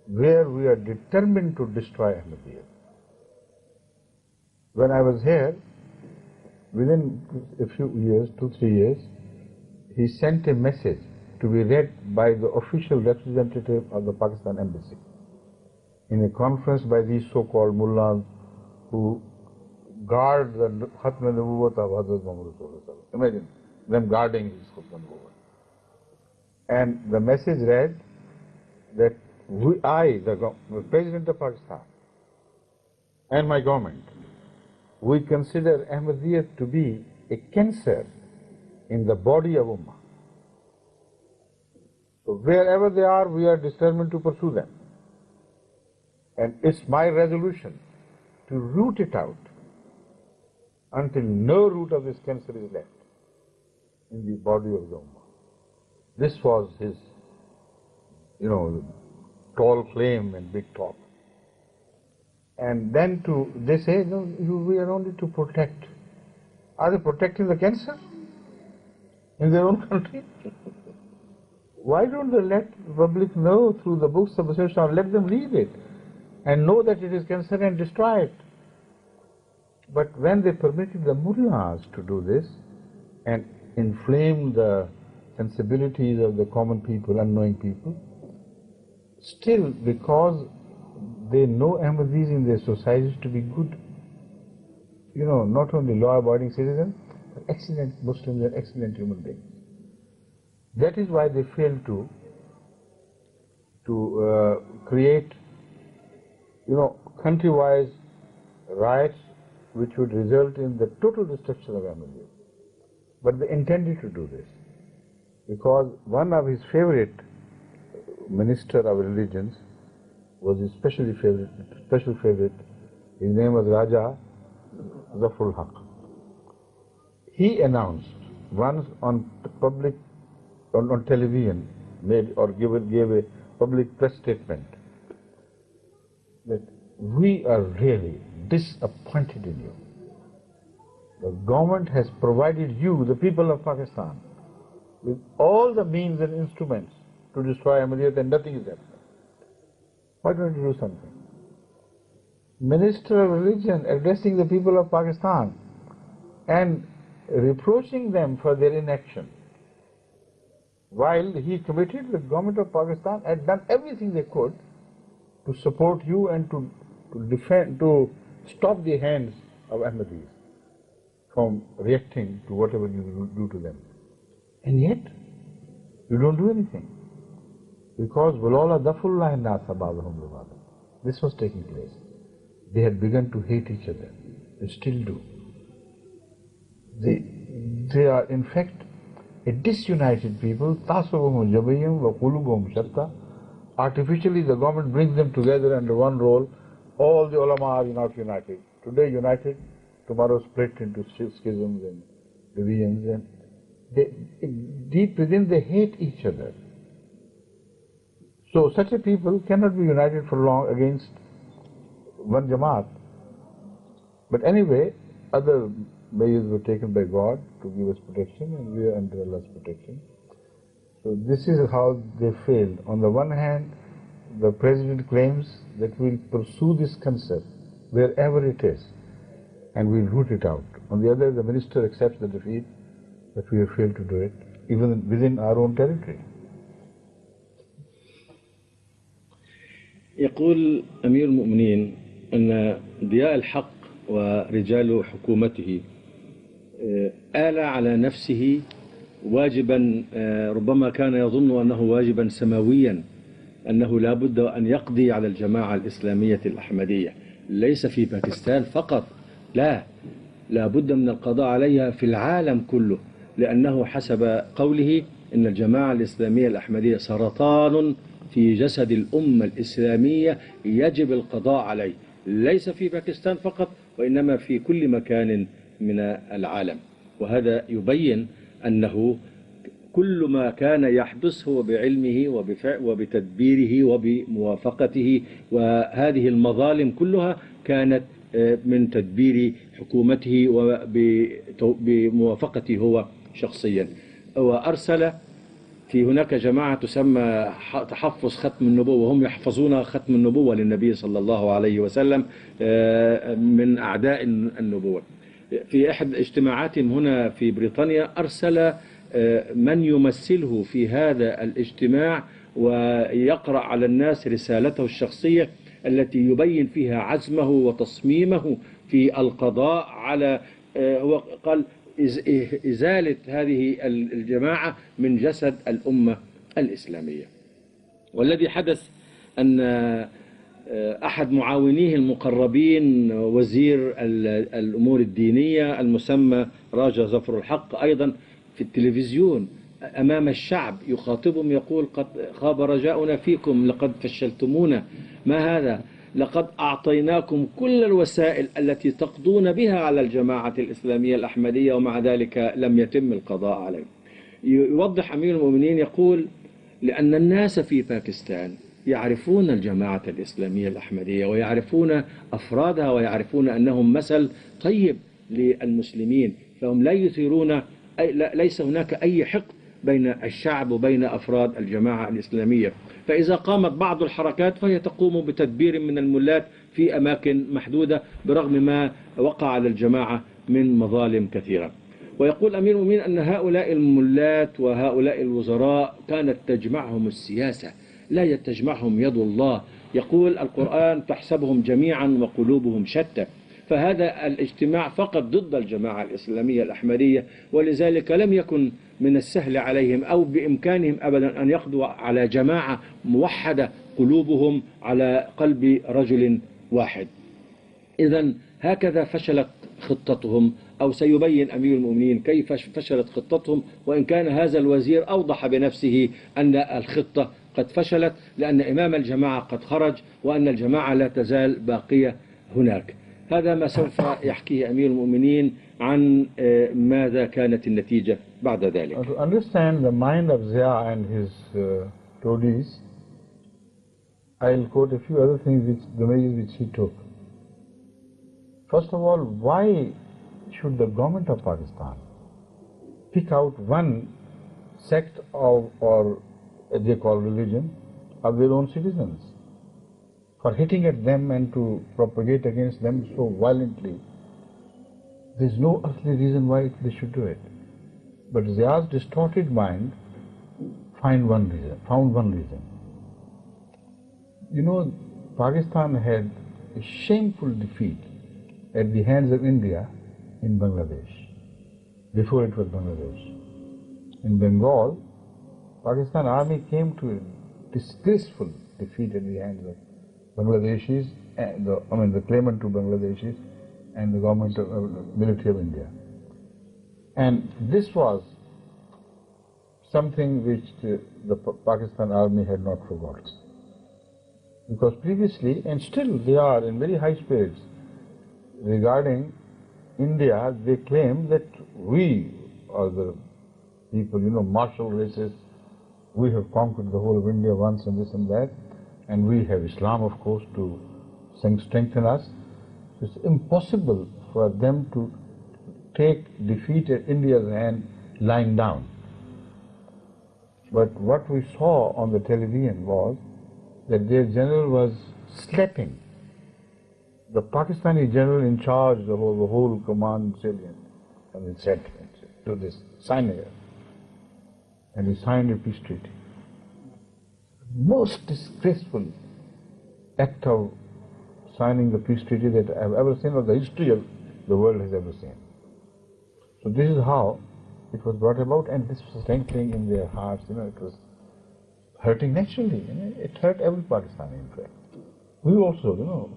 where we are determined to destroy Ahmadiyyat. When I was here, within a few years, 2-3 years, he sent a message to be read by the official representative of the Pakistan embassy in a conference by these so-called mullahs who guard the Khatm al-Nubuwwat of Hazrat Muhammad Rasulullah. Imagine them guarding his Khatm al-Nubuwwat. And the message read that the President of Pakistan and my government, we consider Ahmadiyyat to be a cancer in the body of Ummah. So wherever they are, we are determined to pursue them. And it's my resolution to root it out until no root of this cancer is left in the body of the Ummah. This was his, tall claim and big talk. And then they say, no, we are only to protect. Are they protecting the cancer in their own country? Why don't they let the public know through the books of Islam, let them read it and know that it is cancer and destroy it? But when they permitted the mullahs to do this and inflame the sensibilities of the common people, unknowing people, still because they know Ahmadis in their societies to be good, not only law-abiding citizens, but excellent Muslims and excellent human beings. That is why they failed to create, country-wise riots which would result in the total destruction of Ahmadiyya. But they intended to do this because one of his favorite minister of religions was his special favorite. His name was Raja Zafrul Haq. He announced once on television, gave a public press statement that we are really disappointed in you. The government has provided you, the people of Pakistan, with all the means and instruments to destroy Ahmadiyyat, and nothing is happening. Why don't you do something? Minister of Religion addressing the people of Pakistan and reproaching them for their inaction, while he committed the government of Pakistan had done everything they could to support you and to defend, to stop the hands of Ahmadis from reacting to whatever you do to them. And yet, you don't do anything. Because this was taking place. They had begun to hate each other. They still do. They are in fact a disunited people. Artificially the government brings them together under one role. All the ulama are not united. Today united, tomorrow split into schisms and divisions, and deep within they hate each other. So such a people cannot be united for long against one Jamaat. But anyway, other measures were taken by God to give us protection, and we are under Allah's protection. So this is how they failed. On the one hand, the President claims that we'll pursue this concept wherever it is, and we'll root it out. On the other, the Minister accepts the defeat, that we have failed to do it, even within our own territory. يقول أمير المؤمنين أن ضياء الحق ورجال حكومته آل على نفسه واجبا ربما كان يظن أنه واجبا سماويا، أنه لا بد أن يقضي على الجماعة الإسلامية الأحمدية، ليس في باكستان فقط، لا بد من القضاء عليها في العالم كله، لأنه حسب قوله إن الجماعة الإسلامية الأحمدية سرطان في جسد الأمة الإسلامية يجب القضاء عليه، ليس في باكستان فقط وإنما في كل مكان من العالم. وهذا يبين أنه كل ما كان يحدث هو بعلمه وبتدبيره وبموافقته، وهذه المظالم كلها كانت من تدبير حكومته وبموافقته هو شخصيا. وأرسل في هناك جماعة تسمى تحفظ ختم النبوة، هم يحفظون ختم النبوة للنبي صلى الله عليه وسلم من أعداء النبوة. في أحد اجتماعاتهم هنا في بريطانيا أرسل من يمثله في هذا الاجتماع ويقرأ على الناس رسالته الشخصية التي يبين فيها عزمه وتصميمه في القضاء على هو قال إزالة هذه الجماعة من جسد الأمة الإسلامية. والذي حدث أن أحد معاونيه المقربين وزير الأمور الدينية المسمى راجا ظفر الحق أيضا في التلفزيون أمام الشعب يخاطبهم يقول قد خاب رجاؤنا فيكم، لقد فشلتمونا، ما هذا؟ لقد أعطيناكم كل الوسائل التي تقضون بها على الجماعة الإسلامية الأحمدية ومع ذلك لم يتم القضاء عليه. يوضح أمير المؤمنين يقول لأن الناس في باكستان يعرفون الجماعة الإسلامية الأحمدية ويعرفون أفرادها ويعرفون أنهم مثل طيب للمسلمين، فهم لا يثيرون ليس هناك أي حقد بين الشعب وبين أفراد الجماعة الإسلامية. فإذا قامت بعض الحركات فهي تقوم بتدبير من الملات في أماكن محدودة برغم ما وقع على الجماعة من مظالم كثيرة. ويقول أمير المؤمنين أن هؤلاء الملات وهؤلاء الوزراء كانت تجمعهم السياسة لا تجمعهم يد الله، يقول القرآن تحسبهم جميعا وقلوبهم شتى، فهذا الاجتماع فقط ضد الجماعة الإسلامية الأحمدية، ولذلك لم يكن من السهل عليهم أو بإمكانهم أبدا أن يقضوا على جماعة موحدة قلوبهم على قلب رجل واحد. إذن هكذا فشلت خطتهم، أو سيبين أمير المؤمنين كيف فشلت خطتهم، وإن كان هذا الوزير أوضح بنفسه أن الخطة قد فشلت لأن إمام الجماعة قد خرج وأن الجماعة لا تزال باقية هناك. هذا ما سوف يحكيه أمير المؤمنين عن ماذا كانت النتيجة بعد ذلك. To understand the mind of Zia and his toadies, I'll quote a few other things the measures which he took. First of all, why should the government of Pakistan pick out one sect of, or as they call religion, of their own citizens for hitting at them and to propagate against them so violently? There's no earthly reason why they should do it. But Zia's distorted mind found one reason. You know, Pakistan had a shameful defeat at the hands of India in Bangladesh, before it was Bangladesh. In Bengal, Pakistan army came to a disgraceful defeat at the hands of Bangladeshis, and the claimant to Bangladeshis and the government of military of India. And this was something which the Pakistan army had not forgotten. Because previously, and still they are in very high spirits regarding India, they claim that we are the people, martial races, we have conquered the whole of India once and this and that, and we have Islam, of course, to strengthen us. It's impossible for them to take defeat at India's hand lying down. But what we saw on the television was that their general was slapping the Pakistani general in charge, the whole command salient, and he said, "Do this, sign here." And he signed a peace treaty. Most disgraceful act of signing the peace treaty that I have ever seen, or the history of the world has ever seen. So this is how it was brought about, and this was strengthening in their hearts. It was hurting naturally. It hurt every Pakistani, in fact. We also,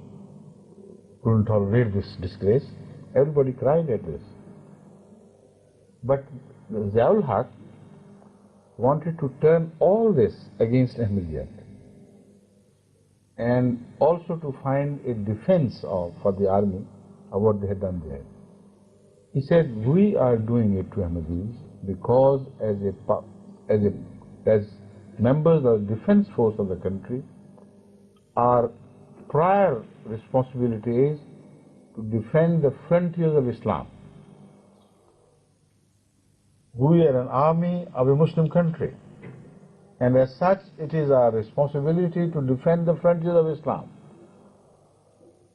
couldn't tolerate this disgrace. Everybody cried at this. But Ziaul Haq wanted to turn all this against Ahmadiyyat, and also to find a defense for the army of what they had done there. He said, we are doing it to Ahmadis because as members of the defense force of the country, our prior responsibility is to defend the frontiers of Islam. We are an army of a Muslim country, and as such it is our responsibility to defend the frontiers of Islam.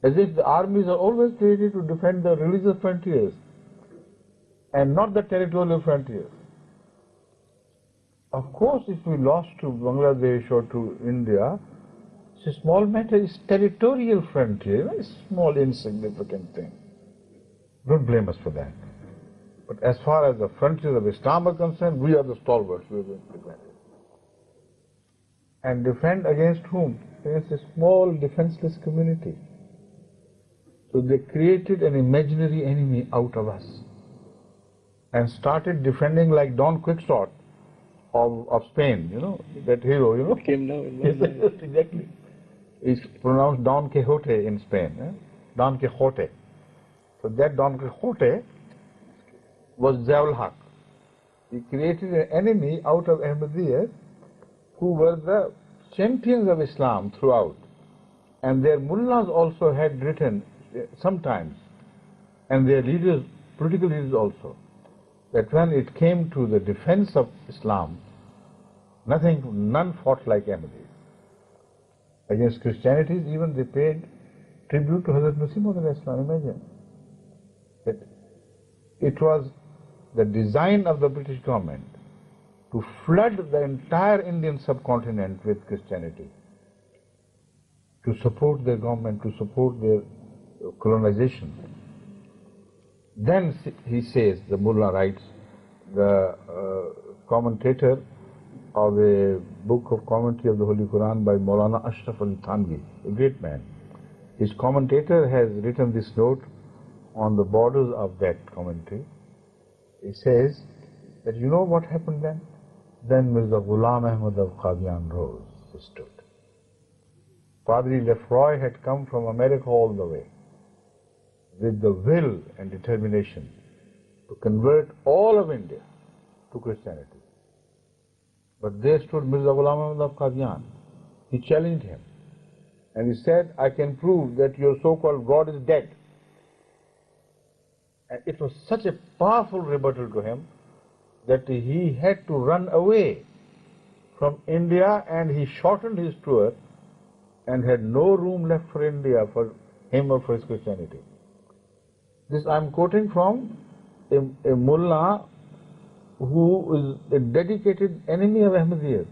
As if the armies are always created to defend the religious frontiers and not the territorial frontiers. Of course, if we lost to Bangladesh or to India, it's a small matter, it's territorial frontier, a small insignificant thing. Don't blame us for that. But as far as the frontiers of Islam are concerned, we are the stalwarts, we are going to defend it. And defend against whom? Against a small defenseless community. So they created an imaginary enemy out of us and started defending like Don Quixote of Spain, that hero, Came now in my Exactly. It's pronounced Don Quixote in Spain, Don Quixote. So that Don Quixote was Ziaul Haq. He created an enemy out of Ahmadiyyat who were the champions of Islam throughout. And their mullahs also had written sometimes, and their leaders, political leaders also, that when it came to the defense of Islam, none fought like Ahmadis. Against Christianity, even they paid tribute to Hazrat Masih Maud Islam. Imagine that it was the design of the British government to flood the entire Indian subcontinent with Christianity, to support their government, to support their colonization. Then he says, the mullah writes, the commentator of a book of commentary of the Holy Quran by Maulana Ashraf Ali Thanvi, a great man. His commentator has written this note on the borders of that commentary. He says that you know what happened then? Then Mirza Ghulam Ahmad of Qadian rose, he stood. Padri Lefroy had come from America all the way with the will and determination to convert all of India to Christianity. But there stood Mirza Ghulam Ahmad of Qadian. He challenged him and he said, I can prove that your so-called God is dead. And it was such a powerful rebuttal to him that he had to run away from India, and he shortened his tour and had no room left for India for him or for his Christianity. This I am quoting from a mullah who is a dedicated enemy of Ahmadiyyat.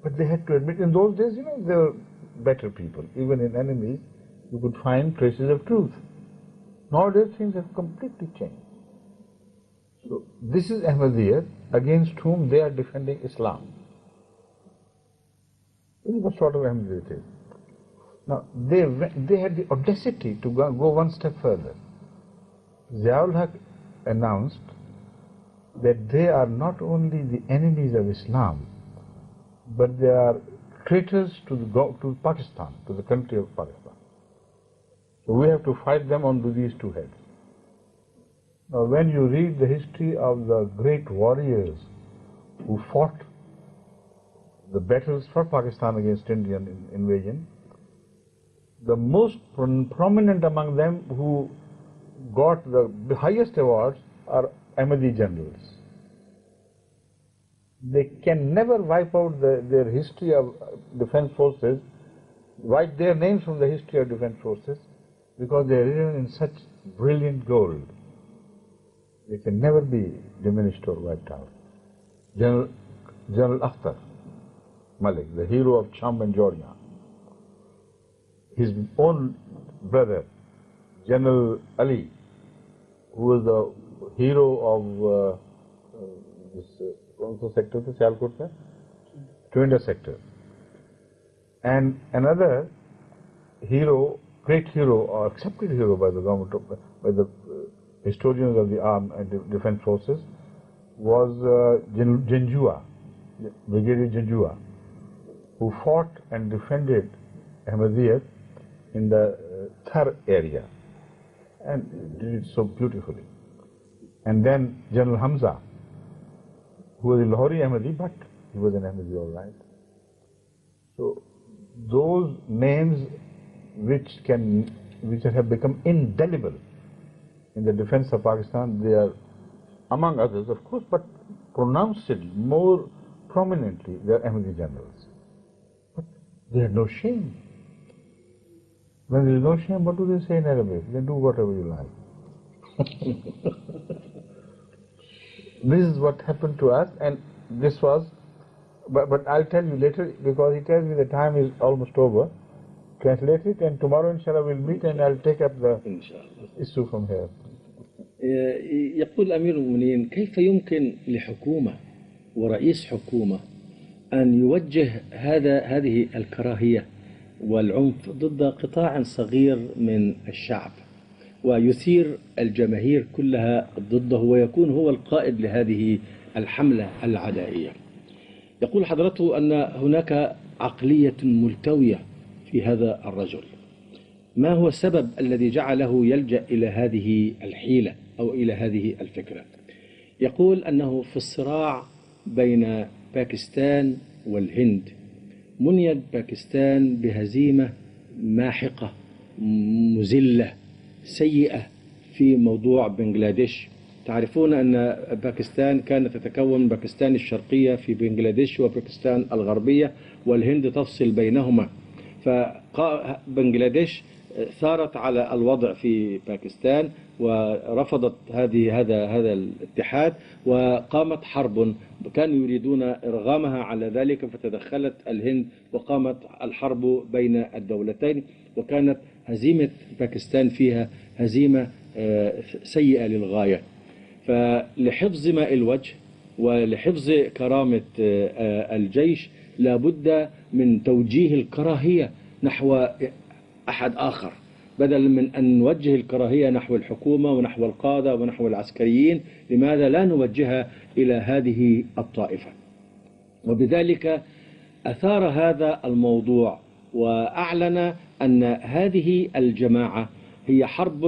But they had to admit, in those days, they were better people. Even in enemies, you could find traces of truth. Nowadays, things have completely changed. So, this is Ahmadiyyat against whom they are defending Islam. This is what sort of Ahmadiyyat is. Now, they had the audacity to go one step further. Ziaul Haq announced that they are not only the enemies of Islam, but they are traitors to Pakistan, to the country of Pakistan. So we have to fight them on these two heads. Now when you read the history of the great warriors who fought the battles for Pakistan against Indian invasion, the most prominent among them who got the highest awards are Ahmadi generals. They can never wipe out their history of defense forces, wipe their names from the history of defense forces, because they are written in such brilliant gold. They can never be diminished or wiped out. General Akhtar Malik, the hero of Cham and Jordan. his own brother, General Ali, who was the hero of this sector, the Sialkot, Twinder sector. And another hero, great hero, or accepted hero by the government, by the historians of the armed and defense forces, was Janjua, Brigadier Janjua, who fought and defended Ahmadiyyat in the Thar area and did it so beautifully. And then General Hamza, who was a Lahori Ahmadi, but he was an Ahmadi all right. So those names which have become indelible in the defense of Pakistan, they are among others, of course, but pronounced more prominently, they are Ahmadi generals. But they had no shame. When there is no shame, what do they say in Arabic? They do whatever you like. This is what happened to us, and this was, but I'll tell you later, because he tells me the time is almost over. Translate it, and tomorrow inshallah we'll meet and I'll take up the issue from here. يقول أمير المؤمنين: كيف يمكن لحكومة ورئيس حكومة أن يوجه هذه الكراهية والعنف ضد قطاع صغير من الشعب ويثير الجماهير كلها ضده ويكون هو القائد لهذه الحملة العدائية؟ يقول حضرته أن هناك عقلية ملتوية في هذا الرجل. ما هو السبب الذي جعله يلجأ إلى هذه الحيلة أو إلى هذه الفكرة؟ يقول أنه في الصراع بين باكستان والهند منيت باكستان بهزيمة ماحقة مذلة سيئة في موضوع بنغلاديش. تعرفون أن باكستان كانت تتكون من باكستان الشرقية في بنغلاديش وباكستان الغربية، والهند تفصل بينهما. فبنغلاديش ثارت على الوضع في باكستان ورفضت هذا الاتحاد وقامت حرب، كانوا يريدون إرغامها على ذلك، فتدخلت الهند وقامت الحرب بين الدولتين، وكانت هزيمة باكستان فيها هزيمة سيئة للغاية. فلحفظ ماء الوجه ولحفظ كرامة الجيش لابد من توجيه الكراهية نحو أحد آخر، بدلا من أن نوجه الكراهية نحو الحكومة ونحو القادة ونحو العسكريين. لماذا لا نوجهها إلى هذه الطائفة؟ وبذلك أثار هذا الموضوع وأعلن أن هذه الجماعة هي حرب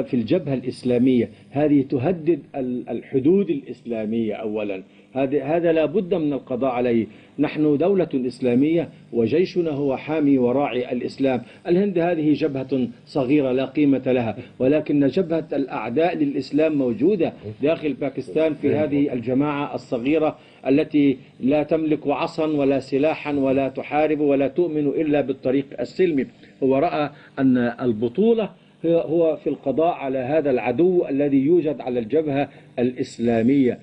في الجبهة الإسلامية، هذه تهدد الحدود الإسلامية أولا، هذا لا بد من القضاء عليه. نحن دولة إسلامية وجيشنا هو حامي وراعي الإسلام. الهند هذه جبهة صغيرة لا قيمة لها، ولكن جبهة الأعداء للإسلام موجودة داخل باكستان في هذه الجماعة الصغيرة التي لا تملك عصا ولا سلاحا ولا تحارب ولا تؤمن إلا بالطريق السلمي. هو رأى أن البطولة هو في القضاء على هذا العدو الذي يوجد على الجبهة الإسلامية.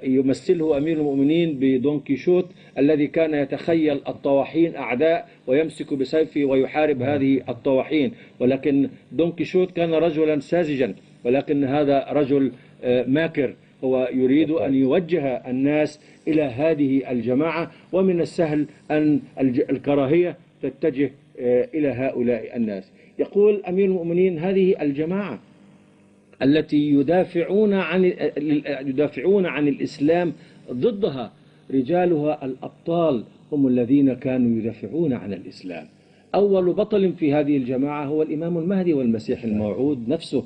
يمثله أمير المؤمنين بدون كيشوت الذي كان يتخيل الطواحين أعداء ويمسك بسيفه ويحارب هذه الطواحين، ولكن دون كيشوت كان رجلا ساذجا، ولكن هذا رجل ماكر، هو يريد أن يوجه الناس إلى هذه الجماعة، ومن السهل أن الكراهية تتجه إلى هؤلاء الناس. يقول أمير المؤمنين: هذه الجماعة التي يدافعون عن الإسلام ضدها رجالها الأبطال هم الذين كانوا يدافعون عن الإسلام. أول بطل في هذه الجماعة هو الإمام المهدي والمسيح الموعود نفسه.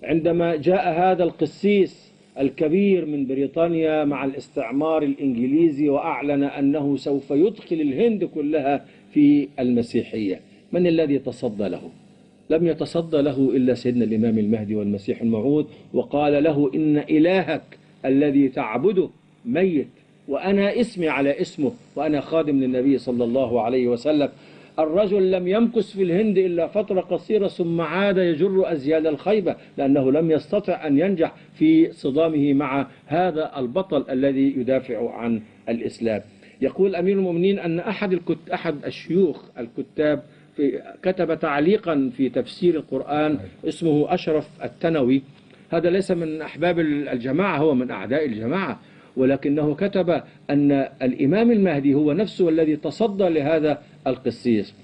عندما جاء هذا القسيس الكبير من بريطانيا مع الاستعمار الإنجليزي وأعلن أنه سوف يدخل الهند كلها في المسيحية، من الذي تصدى له؟ لم يتصدى له إلا سيدنا الإمام المهدي والمسيح الموعود، وقال له: إن إلهك الذي تعبده ميت، وأنا اسمي على اسمه، وأنا خادم للنبي صلى الله عليه وسلم. الرجل لم يمكث في الهند إلا فترة قصيرة ثم عاد يجر أزيال الخيبة، لأنه لم يستطع أن ينجح في صدامه مع هذا البطل الذي يدافع عن الإسلام. يقول أمير المؤمنين أن أحد الشيوخ الكتاب كتب تعليقا في تفسير القرآن اسمه أشرف التنوي. هذا ليس من أحباب الجماعة، هو من أعداء الجماعة، ولكنه كتب أن الإمام المهدي هو نفسه الذي تصدى لهذا القسيس.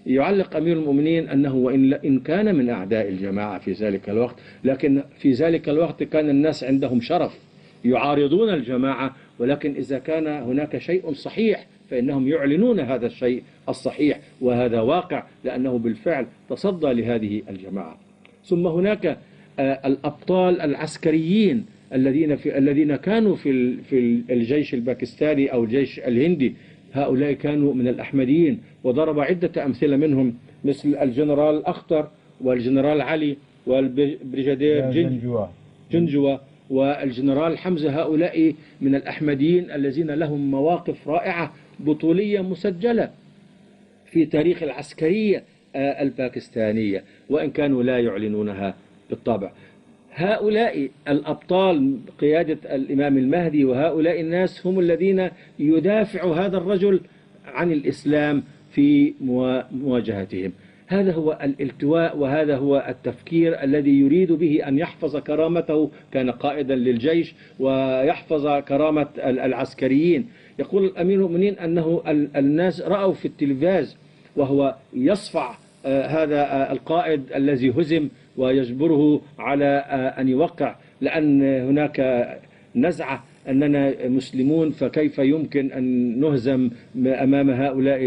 يعلق أمير المؤمنين أنه وإن كان من أعداء الجماعة في ذلك الوقت، لكن في ذلك الوقت كان الناس عندهم شرف يعارضون الجماعة، ولكن إذا كان هناك شيء صحيح فإنهم يعلنون هذا الشيء الصحيح، وهذا واقع لأنه بالفعل تصدى لهذه الجماعة. ثم هناك الأبطال العسكريين الذين كانوا في الجيش الباكستاني أو الجيش الهندي، هؤلاء كانوا من الأحمديين، وضرب عدة أمثلة منهم مثل الجنرال الأخطر والجنرال علي والبريجادير جنجوا والجنرال حمزة. هؤلاء من الأحمديين الذين لهم مواقف رائعة بطولية مسجلة في تاريخ العسكرية الباكستانية، وإن كانوا لا يعلنونها بالطبع. هؤلاء الأبطال قيادة الإمام المهدي وهؤلاء الناس هم الذين يدافعوا هذا الرجل عن الإسلام في مواجهتهم. هذا هو الالتواء، وهذا هو التفكير الذي يريد به أن يحفظ كرامته. كان قائدا للجيش ويحفظ كرامة العسكريين. يقول الأمير المؤمنين أنه الناس رأوا في التلفاز وهو يصفع هذا القائد الذي هزم ويجبره على أن يوقع، لأن هناك نزعة أننا مسلمون فكيف يمكن أن نهزم أمام هؤلاء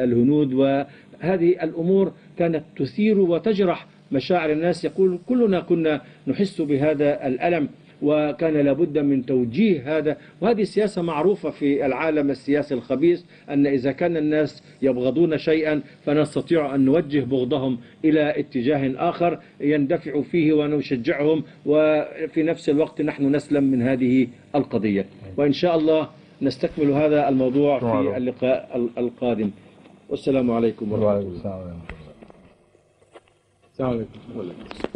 الهنود. وهذه الأمور كانت تثير وتجرح مشاعر الناس. يقول كلنا كنا نحس بهذا الألم، وكان لابد من توجيه هذا. وهذه سياسة معروفة في العالم السياسي الخبيث، أن إذا كان الناس يبغضون شيئا فنستطيع أن نوجه بغضهم إلى اتجاه آخر يندفع فيه ونشجعهم، وفي نفس الوقت نحن نسلم من هذه القضية. وإن شاء الله نستكمل هذا الموضوع في اللقاء القادم. والسلام عليكم ورحمة الله. السلام عليكم.